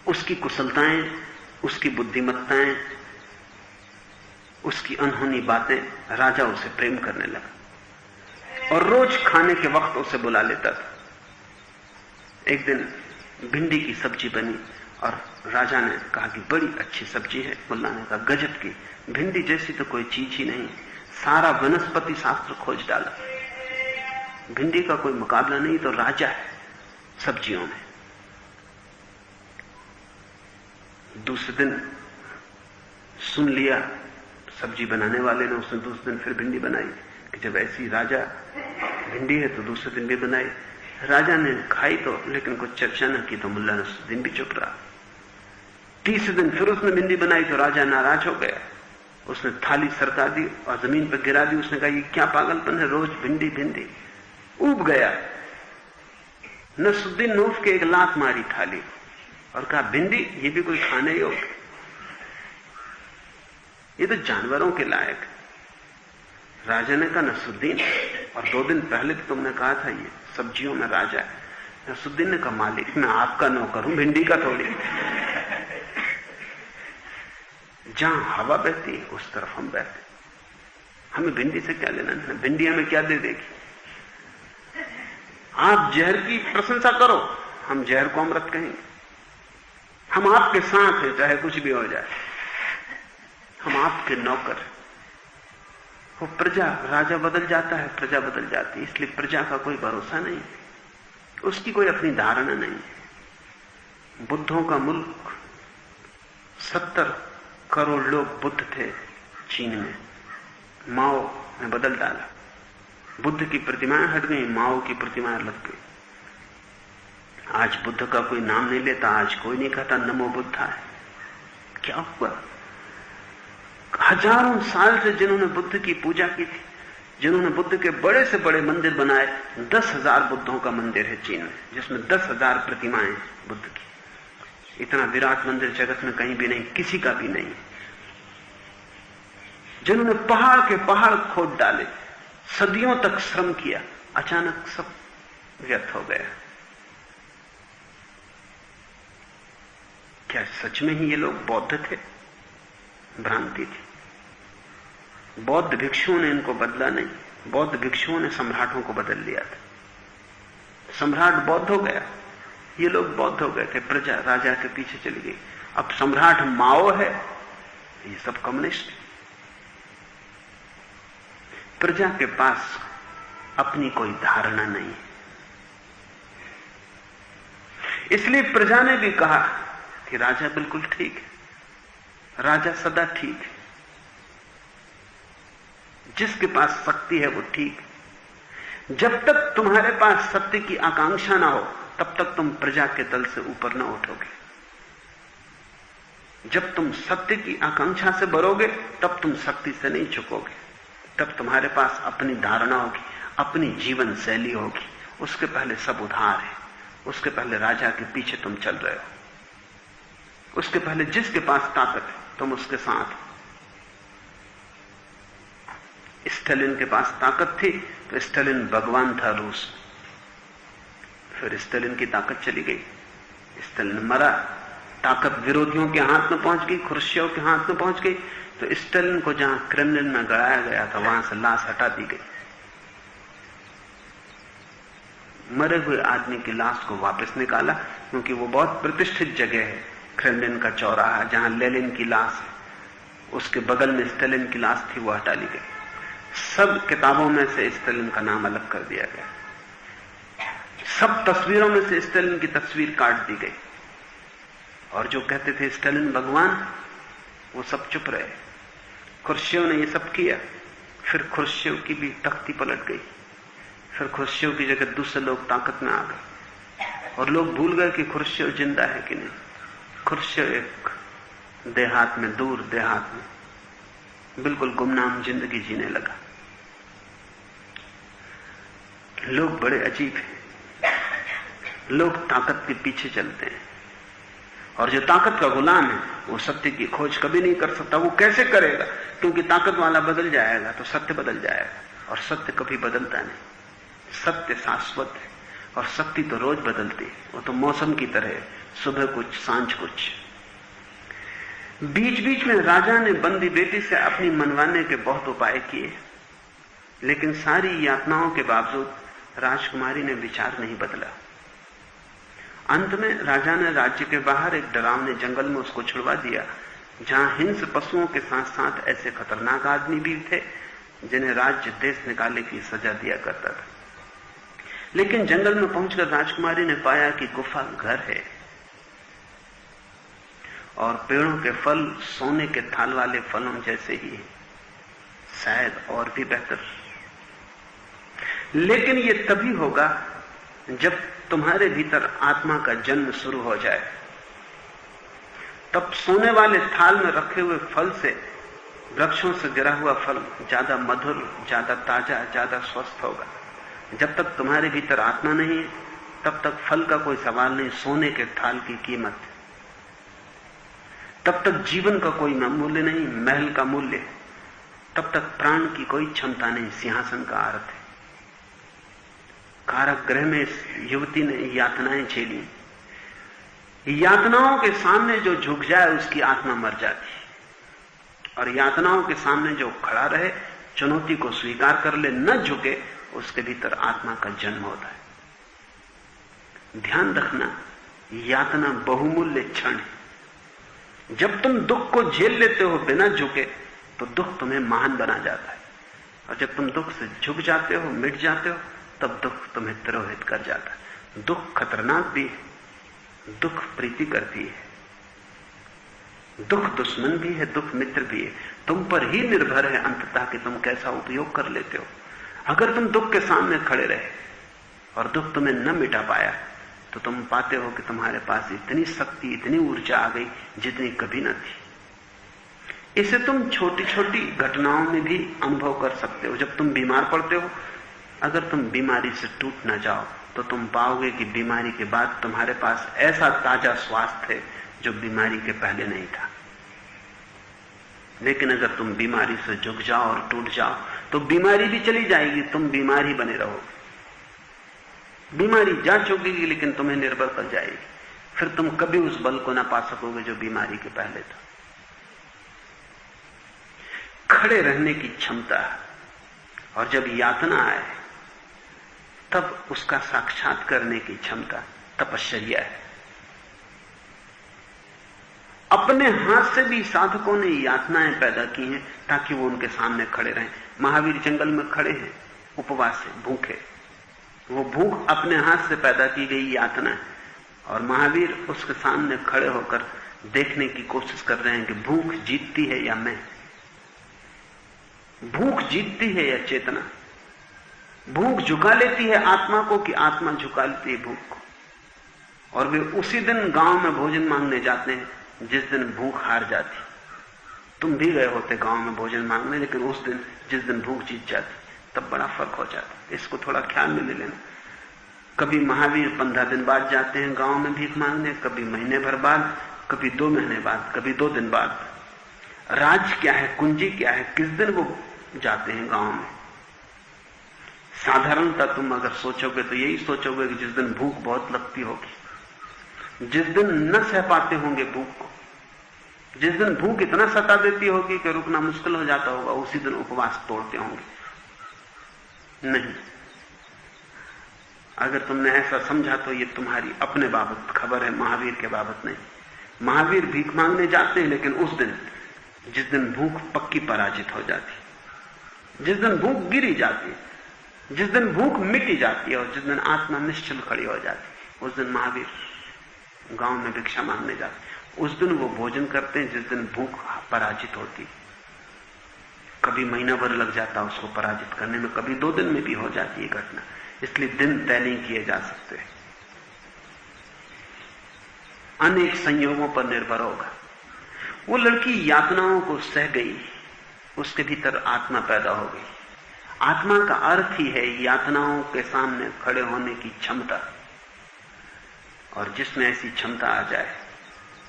S2: उसकी कुशलताएं, उसकी बुद्धिमत्ताएं, उसकी अनहोनी बातें, राजा उसे प्रेम करने लगा। और रोज खाने के वक्त उसे बुला लेता था। एक दिन भिंडी की सब्जी बनी और राजा ने कहा कि बड़ी अच्छी सब्जी है। मुल्ला ने कहा गजब की, भिंडी जैसी तो कोई चीज ही नहीं। सारा वनस्पति शास्त्र खोज डाला, भिंडी का कोई मुकाबला नहीं, तो राजा है सब्जियों में। दूसरे दिन सुन लिया सब्जी बनाने वाले ने, उसने दूसरे दिन फिर भिंडी बनाई कि जब ऐसी राजा भिंडी है तो दूसरे दिन भी बनाई। राजा ने खाई तो लेकिन कुछ चर्चा न की, तो मुल्ला ने उस दिन भी चुप रहा। तीसरे दिन फिर उसने भिंडी बनाई तो राजा नाराज हो गया, उसने थाली सरका दी और जमीन पर गिरा दी। उसने कहा ये क्या पागलपन है, रोज भिंडी भिंडी। ऊब गया। नसरुद्दीन ने उठ के एक लात मारी थाली और कहा भिंडी ये भी कोई खाने योग्य, ये तो जानवरों के लायक। राजा ने कहा नसरुद्दीन, और 2 दिन पहले तो तुमने कहा था ये सब्जियों में राजा है। नसरुद्दीन ने कहा मालिक मैं आपका नौकर हूं, भिंडी का थोड़ी। जहां हवा बहती है उस तरफ हम बहते, हमें भिंडी से क्या लेना है, भिंडी हमें क्या दे देगी। आप जहर की प्रशंसा करो, हम जहर को अमृत कहेंगे। हम आपके साथ हैं चाहे कुछ भी हो जाए, हम आपके नौकर। वो प्रजा, राजा बदल जाता है, प्रजा बदल जाती है, इसलिए प्रजा का कोई भरोसा नहीं, उसकी कोई अपनी धारणा नहीं। बुद्धों का मुल्क, 70 करोड़ लोग बुद्ध थे चीन में, माओ ने बदल डाला। बुद्ध की प्रतिमाएं हट गई, माओ की प्रतिमाएं लग गई। आज बुद्ध का कोई नाम नहीं लेता, आज कोई नहीं कहता नमो बुद्धा है। क्या हुआ? हजारों साल से जिन्होंने बुद्ध की पूजा की थी, जिन्होंने बुद्ध के बड़े से बड़े मंदिर बनाए, 10,000 बुद्धों का मंदिर है चीन में, जिसमें 10,000 प्रतिमाएं बुद्ध की। इतना विराट मंदिर जगत में कहीं भी नहीं, किसी का भी नहीं। जिन्होंने पहाड़ के पहाड़ खोद डाले, सदियों तक श्रम किया, अचानक सब व्यर्थ हो गया। क्या सच में ही ये लोग बौद्ध थे? भ्रांति थी। बौद्ध भिक्षुओं ने इनको बदला नहीं, बौद्ध भिक्षुओं ने सम्राटों को बदल लिया था। सम्राट बौद्ध हो गया, ये लोग बौद्ध हो गए थे, प्रजा राजा के पीछे चली गई। अब सम्राट माओ है, ये सब कम्युनिस्ट। प्रजा के पास अपनी कोई धारणा नहीं, इसलिए प्रजा ने भी कहा कि राजा बिल्कुल ठीक है, राजा सदा ठीक है, जिसके पास शक्ति है वो ठीक है। जब तक तुम्हारे पास सत्य की आकांक्षा ना हो तब तक तुम प्रजा के तल से ऊपर ना उठोगे। जब तुम सत्य की आकांक्षा से भरोगे तब तुम शक्ति से नहीं झुकोगे, तब तुम्हारे पास अपनी धारणा होगी, अपनी जीवन शैली होगी। उसके पहले सब उधार है, उसके पहले राजा के पीछे तुम चल रहे हो, उसके पहले जिसके पास ताकत है तुम उसके साथ। स्टालिन के पास ताकत थी तो स्टालिन भगवान था रूस, फिर स्टालिन की ताकत चली गई, स्टालिन मरा, ताकत विरोधियों के हाथ में पहुंच गई, खुर्शियों के हाथ में पहुंच गई, तो स्टालिन को जहां क्रेमलिन में गड़ाया गया था वहां से लाश हटा दी गई। मरे हुए आदमी की लाश को वापस निकाला, क्योंकि वो बहुत प्रतिष्ठित जगह है, क्रेमलिन का चौराहा जहां लेनिन की लाश है, उसके बगल में स्टालिन की लाश थी, वो हटा ली गई। सब किताबों में से स्टालिन का नाम अलग कर दिया गया, सब तस्वीरों में से स्टालिन की तस्वीर काट दी गई, और जो कहते थे स्टालिन भगवान वो सब चुप रहे। खुर्शियों ने ये सब किया, फिर खुर्शियों की भी तख्ती पलट गई, फिर खुर्शियों की जगह दूसरे लोग ताकत में आ गए, और लोग भूल गए कि खुर्शियों जिंदा है कि नहीं। खुर्शियों एक देहात में, दूर देहात में बिल्कुल गुमनाम जिंदगी जीने लगा। लोग बड़े अजीब हैं, लोग ताकत के पीछे चलते हैं, और जो ताकत का गुलाम है वो सत्य की खोज कभी नहीं कर सकता। वो कैसे करेगा? क्योंकि ताकत वाला बदल जाएगा तो सत्य बदल जाएगा, और सत्य कभी बदलता नहीं। सत्य शाश्वत है, और सत्य तो रोज बदलती है, वो तो मौसम की तरह है, सुबह कुछ सांझ कुछ। बीच बीच में राजा ने बंदी बेटी से अपनी मनवाने के बहुत उपाय किए, लेकिन सारी यातनाओं के बावजूद राजकुमारी ने विचार नहीं बदला। अंत में राजा ने राज्य के बाहर एक डरावने जंगल में उसको छुड़वा दिया, जहां हिंस पशुओं के साथ साथ ऐसे खतरनाक आदमी भी थे जिन्हें राज्य देश निकाले की सजा दिया करता था। लेकिन जंगल में पहुंचकर राजकुमारी ने पाया कि गुफा घर है और पेड़ों के फल सोने के थाल वाले फलों जैसे ही हैं, शायद और भी बेहतर। लेकिन यह तभी होगा जब तुम्हारे भीतर आत्मा का जन्म शुरू हो जाए। तब सोने वाले थाल में रखे हुए फल से, वृक्षों से गिरा हुआ फल ज्यादा मधुर, ज्यादा ताजा, ज्यादा स्वस्थ होगा। जब तक तुम्हारे भीतर आत्मा नहीं है तब तक फल का कोई सवाल नहीं, सोने के थाल की कीमत। तब तक जीवन का कोई मूल्य नहीं, महल का मूल्य। तब तक प्राण की कोई क्षमता नहीं, सिंहासन का अर्थ है। कारागृह में इस युवती ने यातनाएं झेली। यातनाओं के सामने जो झुक जाए उसकी आत्मा मर जाती, और यातनाओं के सामने जो खड़ा रहे, चुनौती को स्वीकार कर ले, न झुके, उसके भीतर आत्मा का जन्म होता है। ध्यान रखना, यातना बहुमूल्य क्षण है। जब तुम दुख को झेल लेते हो बिना झुके तो दुख तुम्हें महान बना जाता है, और जब तुम दुख से झुक जाते हो, मिट जाते हो, तब दुख तुम्हें तिरोहित कर जाता है। दुख खतरनाक भी है, दुख प्रीति करती है, दुख दुश्मन भी है, दुख मित्र भी है। तुम पर ही निर्भर है अंततः कि तुम कैसा उपयोग कर लेते हो। अगर तुम दुख के सामने खड़े रहे और दुख तुम्हें न मिटा पाया तो तुम पाते हो कि तुम्हारे पास इतनी शक्ति, इतनी ऊर्जा आ गई जितनी कभी न थी। इसे तुम छोटी छोटी घटनाओं में भी अनुभव कर सकते हो। जब तुम बीमार पड़ते हो, अगर तुम बीमारी से टूट ना जाओ तो तुम पाओगे कि बीमारी के बाद तुम्हारे पास ऐसा ताजा स्वास्थ्य है जो बीमारी के पहले नहीं था। लेकिन अगर तुम बीमारी से झुक जाओ और टूट जाओ तो बीमारी भी चली जाएगी, तुम बीमार ही बने रहोगे। बीमारी जा चुकेगी लेकिन तुम्हें निर्भर कर जाएगी। फिर तुम कभी उस बल को ना पा सकोगे जो बीमारी के पहले था। खड़े रहने की क्षमता, और जब यातना आए तब उसका साक्षात करने की क्षमता तपश्चर्या है। अपने हाथ से भी साधकों ने यातनाएं पैदा की हैं ताकि वो उनके सामने खड़े रहें। महावीर जंगल में खड़े हैं, उपवास से भूखे। वो भूख अपने हाथ से पैदा की गई यातना है, और महावीर उसके सामने खड़े होकर देखने की कोशिश कर रहे हैं कि भूख जीतती है या मैं, भूख जीतती है या चेतना, भूख झुका लेती है आत्मा को कि आत्मा झुका लेती है भूख को। और वे उसी दिन गांव में भोजन मांगने जाते हैं जिस दिन भूख हार जाती। तुम भी गए होते गांव में भोजन मांगने, लेकिन उस दिन जिस दिन भूख जीत जाती तब बड़ा फर्क हो जाता। इसको थोड़ा ख्याल में ले लेना। कभी महावीर 15 दिन बाद जाते हैं गांव में भीख मांगने, कभी महीने भर बाद, कभी 2 महीने बाद, कभी 2 दिन बाद। राज क्या है, कुंजी क्या है, किस दिन वो जाते हैं गांव में? साधारणतः तुम अगर सोचोगे तो यही सोचोगे कि जिस दिन भूख बहुत लगती होगी, जिस दिन न सह पाते होंगे भूख को, जिस दिन भूख इतना सता देती होगी कि रुकना मुश्किल हो जाता होगा, उसी दिन उपवास तोड़ते होंगे। नहीं, अगर तुमने ऐसा समझा तो ये तुम्हारी अपने बाबत खबर है, महावीर के बाबत नहीं। महावीर भीख मांगने जाते हैं, लेकिन उस दिन जिस दिन भूख पक्की पराजित हो जाती, जिस दिन भूख गिरी जाती, जिस दिन भूख मिटी जाती है और जिस दिन आत्मा निश्चल खड़ी हो जाती, उस दिन महावीर गांव में भिक्षा मांगने जाते। उस दिन वो भोजन करते हैं जिस दिन भूख पराजित होती। कभी महीना भर लग जाता उसको पराजित करने में, कभी 2 दिन में भी हो जाती है घटना। इसलिए दिन तय नहीं किए जा सकते, अनेक संयोगों पर निर्भर होगा। वो लड़की यातनाओं को सह गई, उसके भीतर आत्मा पैदा हो गई। आत्मा का अर्थ ही है यातनाओं के सामने खड़े होने की क्षमता, और जिसमें ऐसी क्षमता आ जाए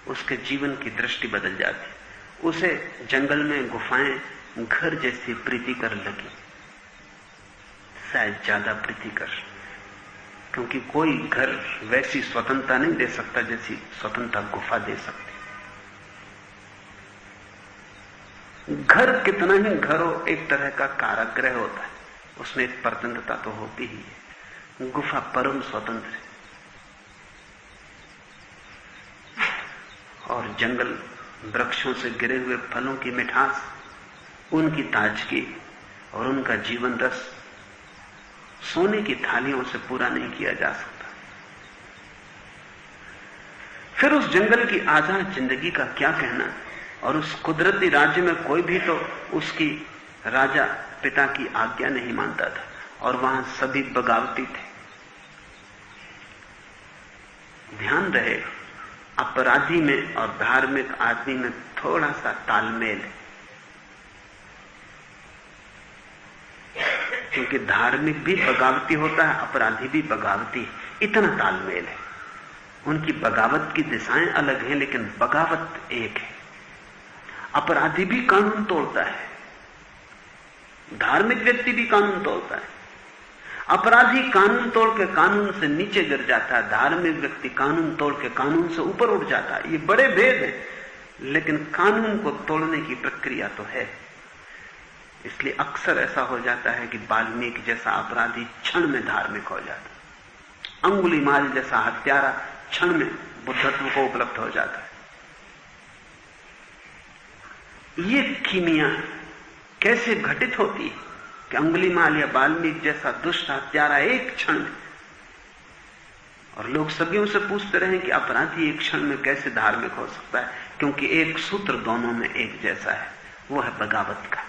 S2: उसके जीवन की दृष्टि बदल जाती। उसे जंगल में गुफाएं घर जैसी प्रीतिकर लगी, शायद ज्यादा प्रीतिकर, क्योंकि कोई घर वैसी स्वतंत्रता नहीं दे सकता जैसी स्वतंत्रता गुफा दे सकती। घर कितना ही घर हो, एक तरह का कारागृह होता है। उसमें एक परतंत्रता तो होती ही है। गुफा परम स्वतंत्र है और जंगल वृक्षों से गिरे हुए फलों की मिठास, उनकी ताजगी और उनका जीवन रस सोने की थालियों से पूरा नहीं किया जा सकता। फिर उस जंगल की आजाद जिंदगी का क्या कहना, और उस कुदरती राज्य में कोई भी तो उसकी राजा पिता की आज्ञा नहीं मानता था, और वहां सभी बगावती थे। ध्यान रहे, अपराधी में और धार्मिक आदमी में थोड़ा सा तालमेल है, क्योंकि धार्मिक भी बगावती होता है, अपराधी भी बगावती, इतना तालमेल है। उनकी बगावत की दिशाएं अलग हैं, लेकिन बगावत एक है। अपराधी भी कानून तोड़ता है, धार्मिक व्यक्ति भी कानून तोड़ता है। अपराधी कानून तोड़ के कानून से नीचे गिर जाता है, धार्मिक व्यक्ति कानून तोड़ के कानून से ऊपर उठ जाता है। ये बड़े भेद हैं, लेकिन कानून को तोड़ने की प्रक्रिया तो है। इसलिए अक्सर ऐसा हो जाता है कि वाल्मीकि जैसा अपराधी क्षण में धार्मिक हो जाता है, अंगुलीमाल जैसा हत्यारा क्षण में बुद्धत्व को उपलब्ध हो जाता है। ये कीमिया कैसे घटित होती है कि अंगुलीमाल या वाल्मीकि जैसा दुष्ट हत्यारा एक क्षण में, और लोग सदियों से पूछते रहे कि अपराधी एक क्षण में कैसे धार्मिक हो सकता है, क्योंकि एक सूत्र दोनों में एक जैसा है, वो है बगावत का।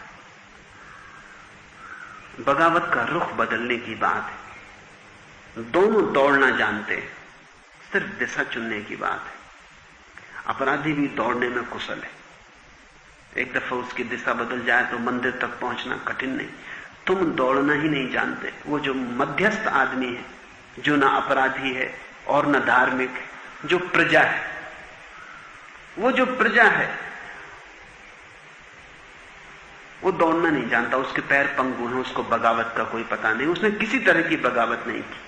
S2: बगावत का रुख बदलने की बात है। दोनों दौड़ना जानते हैं, सिर्फ दिशा चुनने की बात है। अपराधी भी दौड़ने में कुशल है, एक दफा उसकी दिशा बदल जाए तो मंदिर तक पहुंचना कठिन नहीं। तुम दौड़ना ही नहीं जानते। वो जो मध्यस्थ आदमी है, जो ना अपराधी है और न धार्मिक है, जो प्रजा है, वो जो प्रजा है वो दौड़ना नहीं जानता। उसके पैर पंगु हैं, उसको बगावत का कोई पता नहीं, उसने किसी तरह की बगावत नहीं की।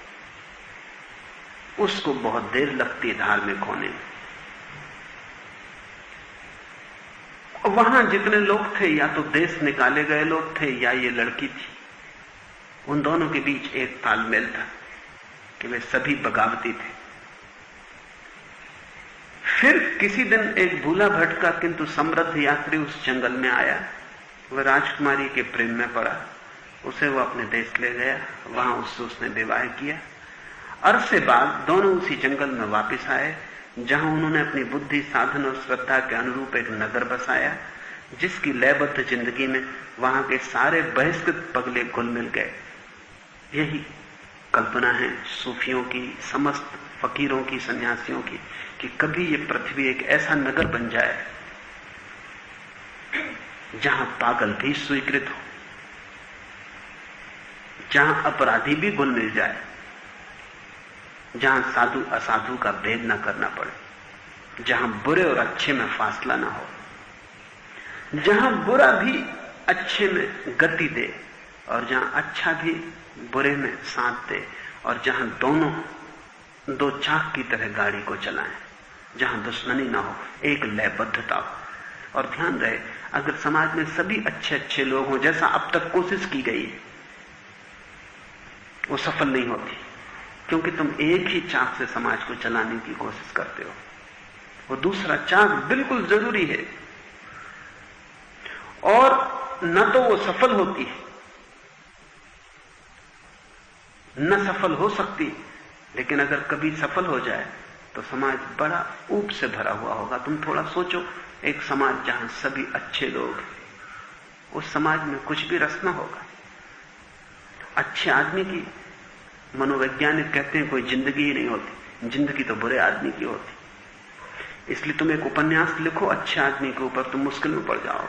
S2: उसको बहुत देर लगती है धार्मिक होने में। वहां जितने लोग थे, या तो देश निकाले गए लोग थे या ये लड़की थी। उन दोनों के बीच एक तालमेल था कि वे सभी बगावती थे। फिर किसी दिन एक भूला भटका किंतु समृद्ध यात्री उस जंगल में आया। वह राजकुमारी के प्रेम में पड़ा, उसे वो अपने देश ले गया, वहां उससे उसने विवाह किया। अरसे बाद दोनों उसी जंगल में वापस आए, जहां उन्होंने अपनी बुद्धि, साधन और श्रद्धा के अनुरूप एक नगर बसाया, जिसकी लयबद्ध जिंदगी में वहां के सारे बहिष्कृत पगले घुल मिल गए। यही कल्पना है सूफियों की, समस्त फकीरों की, सन्यासियों की, कि कभी ये पृथ्वी एक ऐसा नगर बन जाए जहां पागल भी स्वीकृत हो, जहां अपराधी भी घुल मिल जाए, जहां साधु असाधु का भेद न करना पड़े, जहां बुरे और अच्छे में फासला ना हो, जहां बुरा भी अच्छे में गति दे और जहां अच्छा भी बुरे में साथ दे, और जहां दोनों दो चाक की तरह गाड़ी को चलाएं, जहां दुश्मनी ना हो, एक लयबद्धता हो। और ध्यान रहे, अगर समाज में सभी अच्छे अच्छे लोग हों, जैसा अब तक कोशिश की गई है, वो सफल नहीं होती, क्योंकि तुम एक ही चाक से समाज को चलाने की कोशिश करते हो। वो दूसरा चाक बिल्कुल जरूरी है, और न तो वो सफल होती है, न सफल हो सकती, लेकिन अगर कभी सफल हो जाए तो समाज बड़ा ऊप से भरा हुआ होगा। तुम थोड़ा सोचो, एक समाज जहां सभी अच्छे लोग हैं, उस समाज में कुछ भी रस न होगा। अच्छे आदमी की मनोवैज्ञानिक कहते हैं कोई जिंदगी ही नहीं होती, जिंदगी तो बुरे आदमी की होती। इसलिए तुम एक उपन्यास लिखो अच्छे आदमी के ऊपर, तुम मुश्किल में पड़ जाओ।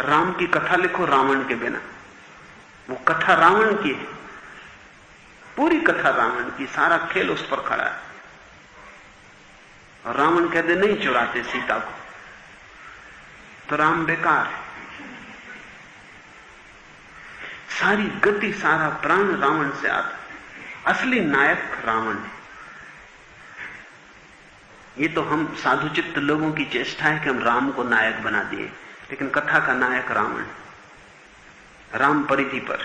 S2: राम की कथा लिखो रावण के बिना, वो कथा रावण की है, पूरी कथा रावण की, सारा खेल उस पर खड़ा है। और रावण कह दे नहीं चुराते सीता को, तो राम बेकार है। सारी गति, सारा प्राण रावण से आता। असली नायक रावण है। ये तो हम साधुचित्त लोगों की चेष्टा है कि हम राम को नायक बना दिए, लेकिन कथा का नायक रावण है। राम परिधि पर,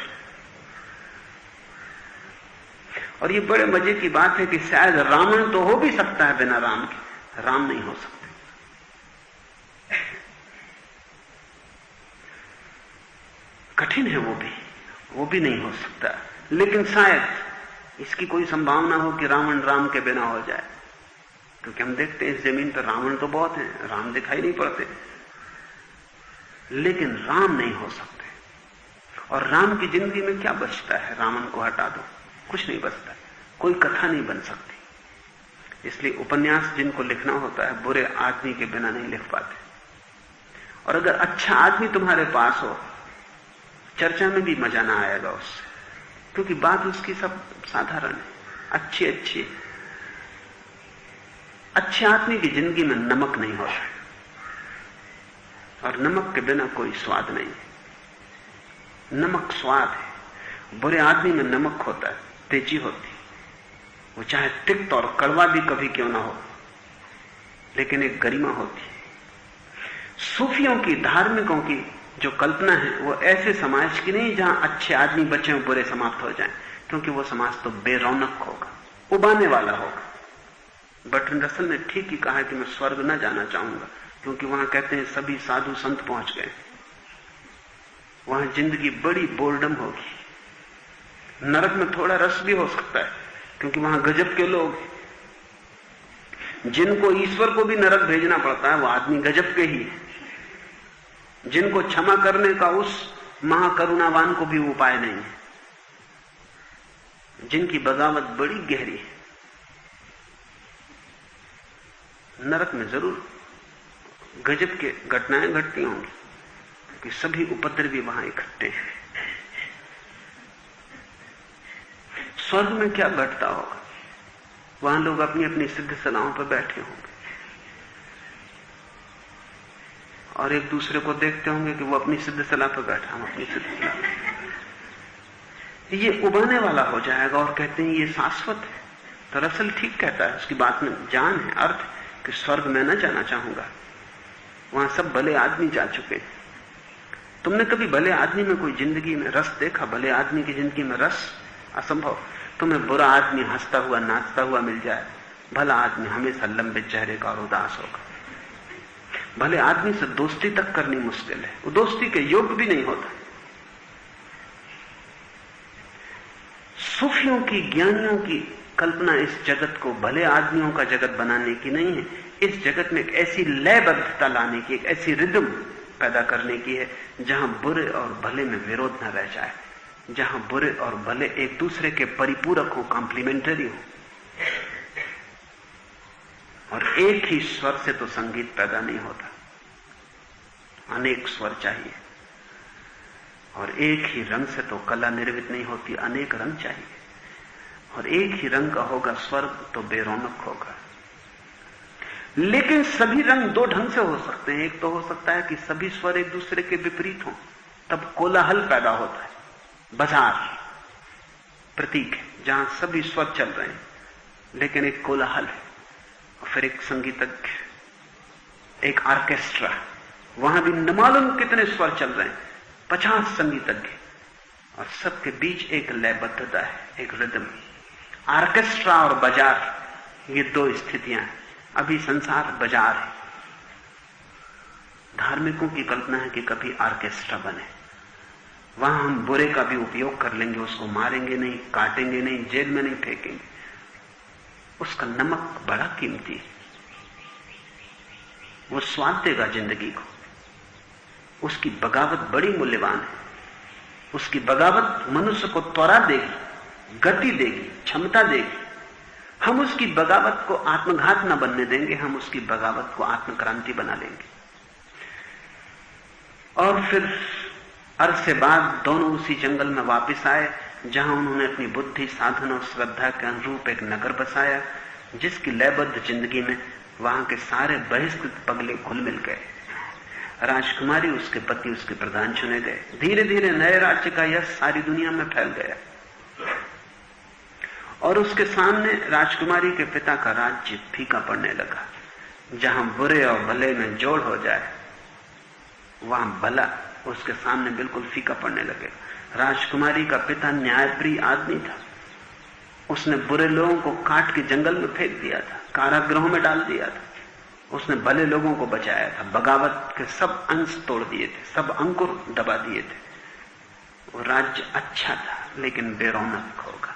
S2: और ये बड़े मजे की बात है कि शायद रावण तो हो भी सकता है बिना राम के, राम नहीं हो सकते। कठिन है वो भी नहीं हो सकता। लेकिन शायद इसकी कोई संभावना हो कि रावण राम के बिना हो जाए, क्योंकि हम देखते हैं इस जमीन पर रावण तो बहुत हैं, राम दिखाई नहीं पड़ते, लेकिन राम नहीं हो सकते। और राम की जिंदगी में क्या बचता है? रावण को हटा दो, कुछ नहीं बचता, कोई कथा नहीं बन सकती। इसलिए उपन्यास जिनको लिखना होता है बुरे आदमी के बिना नहीं लिख पाते। और अगर अच्छा आदमी तुम्हारे पास हो, चर्चा में भी मजा ना आएगा उससे, क्योंकि बात उसकी सब साधारण है, अच्छी। अच्छे आदमी की जिंदगी में नमक नहीं होता, और नमक के बिना कोई स्वाद नहीं है। नमक स्वाद है। बुरे आदमी में नमक होता है, तेजी होती, वो चाहे तिक्त और कड़वा भी कभी क्यों ना हो, लेकिन एक गरिमा होती। सूफियों की, धार्मिकों की जो कल्पना है वो ऐसे समाज की नहीं जहां अच्छे आदमी बचे और बुरे समाप्त हो जाएं, क्योंकि वो समाज तो बेरौनक होगा, उबाने वाला होगा। बर्ट्रैंड रसल ने ठीक ही कहा कि मैं स्वर्ग न जाना चाहूंगा, क्योंकि वहां कहते हैं सभी साधु संत पहुंच गए, वहां जिंदगी बड़ी बोर्डम होगी। नरक में थोड़ा रस भी हो सकता है, क्योंकि वहां गजब के लोग हैं। जिनको ईश्वर को भी नरक भेजना पड़ता है वो आदमी गजब के ही है। जिनको क्षमा करने का उस महाकरुणावान को भी उपाय नहीं है, जिनकी बगावत बड़ी गहरी है। नरक में जरूर गजब के घटनाएं घटती होंगी, कि सभी उपद्रवी वहां इकट्ठे हैं। स्वर्ग में क्या घटता होगा? वहां लोग अपनी अपनी सिद्ध सलाहों पर बैठे होंगे और एक दूसरे को देखते होंगे कि वो अपनी सिद्ध सलाह पर बैठा, हम अपनी सिद्ध सलाह। ये उबाने वाला हो जाएगा और कहते हैं ये शाश्वत है। तो रसल ठीक कहता है, उसकी बात में जान है, अर्थ कि स्वर्ग में न जाना चाहूंगा, वहां सब भले आदमी जा चुके हैं। तुमने कभी भले आदमी में कोई जिंदगी में रस देखा? भले आदमी की जिंदगी में रस असंभव। तुम्हें बुरा आदमी हंसता हुआ नाचता हुआ मिल जाए, भला आदमी हमेशा लंबे चेहरे का और उदास होगा। भले आदमी से दोस्ती तक करनी मुश्किल है, वो दोस्ती के योग्य भी नहीं होता। सूफियों की, ज्ञानियों की कल्पना इस जगत को भले आदमियों का जगत बनाने की नहीं है, इस जगत में एक ऐसी लयबद्धता लाने की, एक ऐसी रिदम पैदा करने की है जहां बुरे और भले में विरोध न रह जाए, जहां बुरे और भले एक दूसरे के परिपूरक हो, कॉम्प्लीमेंटरी हो। और एक ही स्वर से तो संगीत पैदा नहीं होता, अनेक स्वर चाहिए। और एक ही रंग से तो कला निर्मित नहीं होती, अनेक रंग चाहिए। और एक ही रंग का होगा स्वर्ग तो बेरौनक होगा। लेकिन सभी रंग दो ढंग से हो सकते हैं। एक तो हो सकता है कि सभी स्वर एक दूसरे के विपरीत हों, तब कोलाहल पैदा होता है। बाजार प्रतीक है जहां सभी स्वर चल रहे हैं, लेकिन एक कोलाहल है। फिर एक संगीतज्ञ, एक ऑर्केस्ट्रा, वहां भी न मालूम कितने स्वर चल रहे हैं, 50 संगीतज्ञ, और सबके बीच एक लयबद्धता है, एक रिदम। ऑर्केस्ट्रा और बाजार, ये दो स्थितियां हैं। अभी संसार बाजार है। धार्मिकों की कल्पना है कि कभी ऑर्केस्ट्रा बने, वहां हम बुरे का भी उपयोग कर लेंगे, उसको मारेंगे नहीं, काटेंगे नहीं, जेल में नहीं फेंकेंगे। उसका नमक बड़ा कीमती है, वो स्वाद देगा जिंदगी को। उसकी बगावत बड़ी मूल्यवान है। उसकी बगावत मनुष्य को त्वरा देगी, गति देगी, क्षमता देगी। हम उसकी बगावत को आत्मघात न बनने देंगे, हम उसकी बगावत को आत्मक्रांति बना लेंगे। और फिर अरसे बाद दोनों उसी जंगल में वापस आए जहां उन्होंने अपनी बुद्धि, साधन और श्रद्धा के अनुरूप एक नगर बसाया, जिसकी लयबद्ध जिंदगी में वहां के सारे बहिष्कृत पगले घुल मिल गए। राजकुमारी, उसके पति, उसके प्रधान चुने गए। धीरे धीरे नए राज्य का यश सारी दुनिया में फैल गया और उसके सामने राजकुमारी के पिता का राज्य फीका पड़ने लगा। जहां बुरे और भले में जोड़ हो जाए, वहां भला उसके सामने बिल्कुल फीका पड़ने लगे। राजकुमारी का पिता न्यायप्रिय आदमी था, उसने बुरे लोगों को काट के जंगल में फेंक दिया था, कारागृहों में डाल दिया था। उसने भले लोगों को बचाया था, बगावत के सब अंश तोड़ दिए थे, सब अंकुर दबा दिए थे। वो राज्य अच्छा था लेकिन बेरौनक होगा।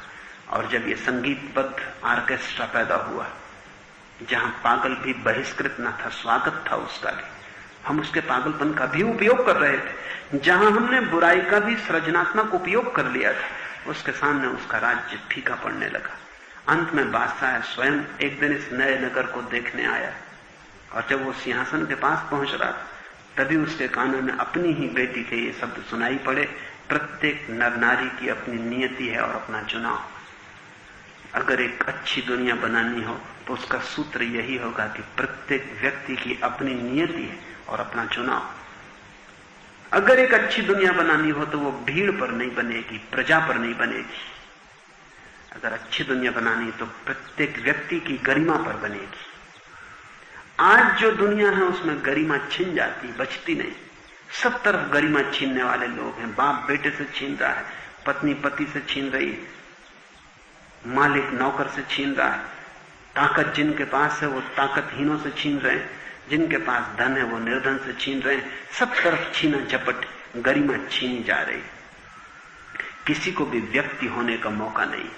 S2: और जब ये संगीतबद्ध ऑर्केस्ट्रा पैदा हुआ, जहां पागल भी बहिष्कृत न था, स्वागत था उसका भी, हम उसके पागलपन का भी उपयोग कर रहे थे। जहां हमने बुराई का भी सृजनात्मक उपयोग कर लिया था, उसके सामने उसका राज्य फीका पड़ने लगा। अंत में बादशाह स्वयं एक दिन इस नए नगर को देखने आया, और जब वो सिंहासन के पास पहुंच रहा था, तभी उसके कानों में अपनी ही बेटी के ये शब्द सुनाई पड़े, प्रत्येक नर नारी की अपनी नियति है और अपना चुनाव। अगर एक अच्छी दुनिया बनानी हो तो उसका सूत्र यही होगा कि प्रत्येक व्यक्ति की अपनी नियति है और अपना चुनाव। अगर एक अच्छी दुनिया बनानी हो तो वो भीड़ पर नहीं बनेगी, प्रजा पर नहीं बनेगी। अगर अच्छी दुनिया बनानी तो प्रत्येक व्यक्ति की गरिमा पर बनेगी। आज जो दुनिया है उसमें गरिमा छिन जाती, बचती नहीं। सब तरफ गरिमा छीनने वाले लोग हैं। बाप बेटे से छीन रहा है, पत्नी पति से छीन रही है, मालिक नौकर से छीन रहा है। ताकत जिनके पास है वो ताकतहीनों से छीन रहे हैं, जिनके पास धन है वो निर्धन से छीन रहे हैं। सब तरफ छीना झपट, गरिमा छीनी जा रही। किसी को भी व्यक्ति होने का मौका नहीं,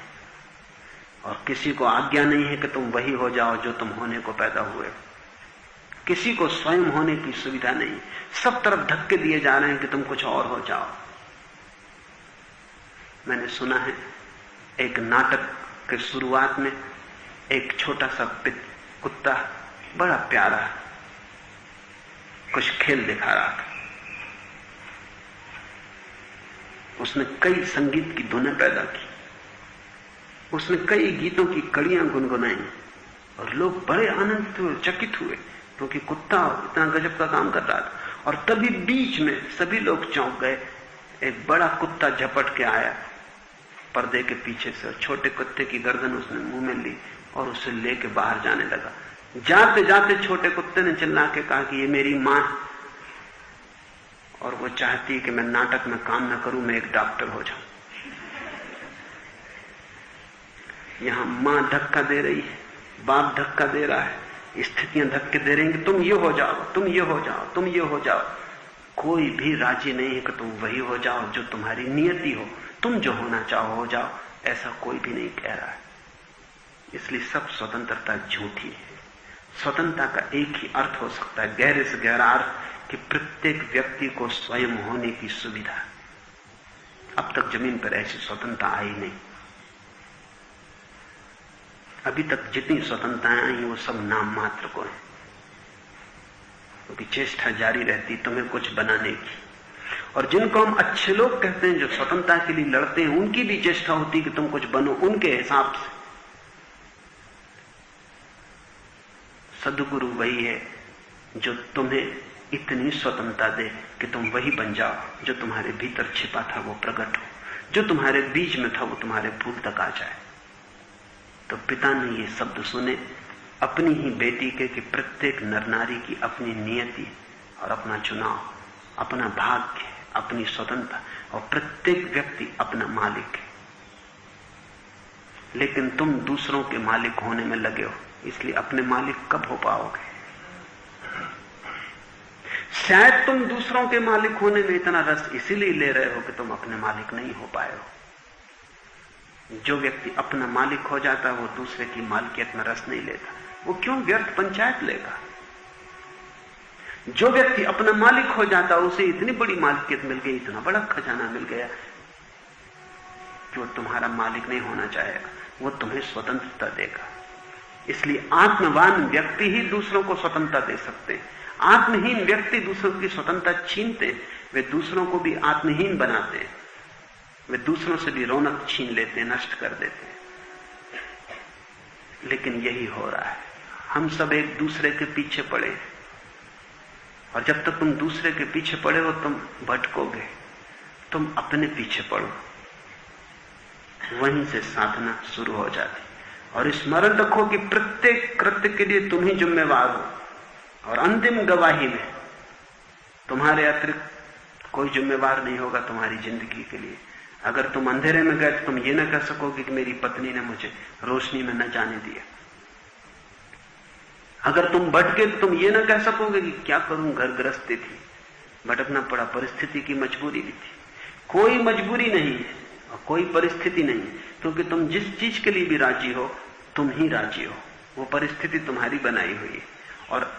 S2: और किसी को आज्ञा नहीं है कि तुम वही हो जाओ जो तुम होने को पैदा हुए। किसी को स्वयं होने की सुविधा नहीं। सब तरफ धक्के दिए जा रहे हैं कि तुम कुछ और हो जाओ। मैंने सुना है एक नाटक के शुरुआत में एक छोटा सा कुत्ता बड़ा प्यारा कुछ खेल दिखा रहा था। उसने कई संगीत की धुनें पैदा की, उसने कई गीतों की कड़ियां गुनगुनाई, और लोग बड़े आनंदित हुए, चकित हुए, क्योंकि कुत्ता इतना गजब का काम कर रहा था। और तभी बीच में सभी लोग चौंक गए। एक बड़ा कुत्ता झपट के आया पर्दे के पीछे से, छोटे कुत्ते की गर्दन उसने मुंह में ली और उसे लेके बाहर जाने लगा। जाते जाते छोटे कुत्ते ने चिल्ला के कहा कि ये मेरी मां है, और वो चाहती है कि मैं नाटक में काम न करूं, मैं एक डॉक्टर हो जाऊं। यहां मां धक्का दे रही है, बाप धक्का दे रहा है, स्थितियां धक्के दे रही हैं कि तुम ये हो जाओ, तुम ये हो जाओ, तुम ये हो जाओ। कोई भी राजी नहीं है कि तुम वही हो जाओ जो तुम्हारी नियति हो। तुम जो होना चाहो हो जाओ, ऐसा कोई भी नहीं कह रहा है। इसलिए सब स्वतंत्रता झूठी है। स्वतंत्रता का एक ही अर्थ हो सकता है, गहरे से गहरा अर्थ, कि प्रत्येक व्यक्ति को स्वयं होने की सुविधा। अब तक जमीन पर ऐसी स्वतंत्रता आई नहीं। अभी तक जितनी स्वतंत्रताएं आई वो सब नाम मात्र को है, क्योंकि चेष्टा जारी रहती तुम्हें कुछ बनाने की। और जिनको हम अच्छे लोग कहते हैं, जो स्वतंत्रता के लिए लड़ते हैं, उनकी भी चेष्टा होती कि तुम कुछ बनो उनके हिसाब से। सद्गुरु वही है जो तुम्हें इतनी स्वतंत्रता दे कि तुम वही बन जाओ जो तुम्हारे भीतर छिपा था वो प्रकट हो, जो तुम्हारे बीच में था वो तुम्हारे फूल तक आ जाए। तो पिता ने ये शब्द सुने अपनी ही बेटी के कि प्रत्येक नर नारी की अपनी नियति और अपना चुनाव, अपना भाग्य, अपनी स्वतंत्रता, और प्रत्येक व्यक्ति अपना मालिक है। लेकिन तुम दूसरों के मालिक होने में लगे हो, इसलिए अपने मालिक कब हो पाओगे? शायद तुम दूसरों के मालिक होने में इतना रस इसीलिए ले रहे हो कि तुम अपने मालिक नहीं हो पाए हो। जो व्यक्ति अपना मालिक हो जाता है वो दूसरे की मालिकियत में रस नहीं लेता। वो क्यों व्यर्थ पंचायत लेगा? जो व्यक्ति अपना मालिक हो जाता है उसे इतनी बड़ी मालिकियत मिल गई, इतना बड़ा खजाना मिल गया कि वो तुम्हारा मालिक नहीं होना चाहेगा, वो तुम्हें स्वतंत्रता देगा। इसलिए आत्मवान व्यक्ति ही दूसरों को स्वतंत्रता दे सकते हैं। आत्महीन व्यक्ति दूसरों की स्वतंत्रता छीनते हैं, वे दूसरों को भी आत्महीन बनाते हैं, वे दूसरों से भी रौनक छीन लेते हैं, नष्ट कर देते हैं। लेकिन यही हो रहा है, हम सब एक दूसरे के पीछे पड़े, और जब तक तुम दूसरे के पीछे पड़े हो तुम भटकोगे। तुम अपने पीछे पड़ो, वहीं से साधना शुरू हो जाती। और स्मरण रखो कि प्रत्येक कृत्य के लिए तुम ही जिम्मेवार हो, और अंतिम गवाही में तुम्हारे अतिरिक्त कोई जिम्मेवार नहीं होगा तुम्हारी जिंदगी के लिए। अगर तुम अंधेरे में गए तो तुम ये ना कह सकोगे कि मेरी पत्नी ने मुझे रोशनी में न जाने दिया। अगर तुम भटके तो तुम ये ना कह सकोगे कि क्या करूं, घर गृहस्थी थी, भटकना पड़ा, परिस्थिति की मजबूरी भी थी। कोई मजबूरी नहीं है और कोई परिस्थिति नहीं है, क्योंकि तुम जिस चीज के लिए भी राजी हो तुम ही राजी हो। वो परिस्थिति तुम्हारी बनाई हुई है और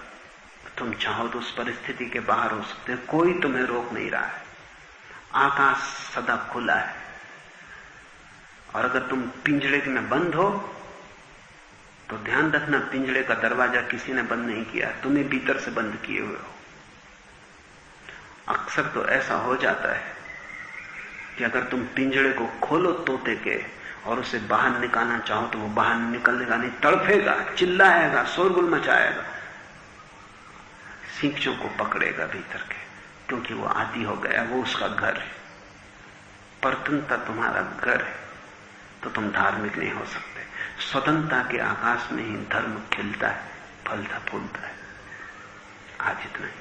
S2: तुम चाहो तो उस परिस्थिति के बाहर हो सकते हो। कोई तुम्हें रोक नहीं रहा है। आकाश सदा खुला है और अगर तुम पिंजड़े में बंद हो तो ध्यान रखना, पिंजड़े का दरवाजा किसी ने बंद नहीं किया, तुम्हें भीतर से बंद किए हुए हो। अक्सर तो ऐसा हो जाता है कि अगर तुम पिंजड़े को खोलो तोते के और उसे बाहर निकालना चाहो तो वो बाहर निकलने नहीं, तड़फेगा, चिल्लाएगा, शोरगुल मचाएगा, सींचों को पकड़ेगा भीतर के, क्योंकि वो आदी हो गया, वो उसका घर है। परतंत्रता तुम्हारा घर है तो तुम धार्मिक नहीं हो सकते। स्वतंत्रता के आकाश में ही धर्म खिलता है, फलता फूलता है। आज इतना ही।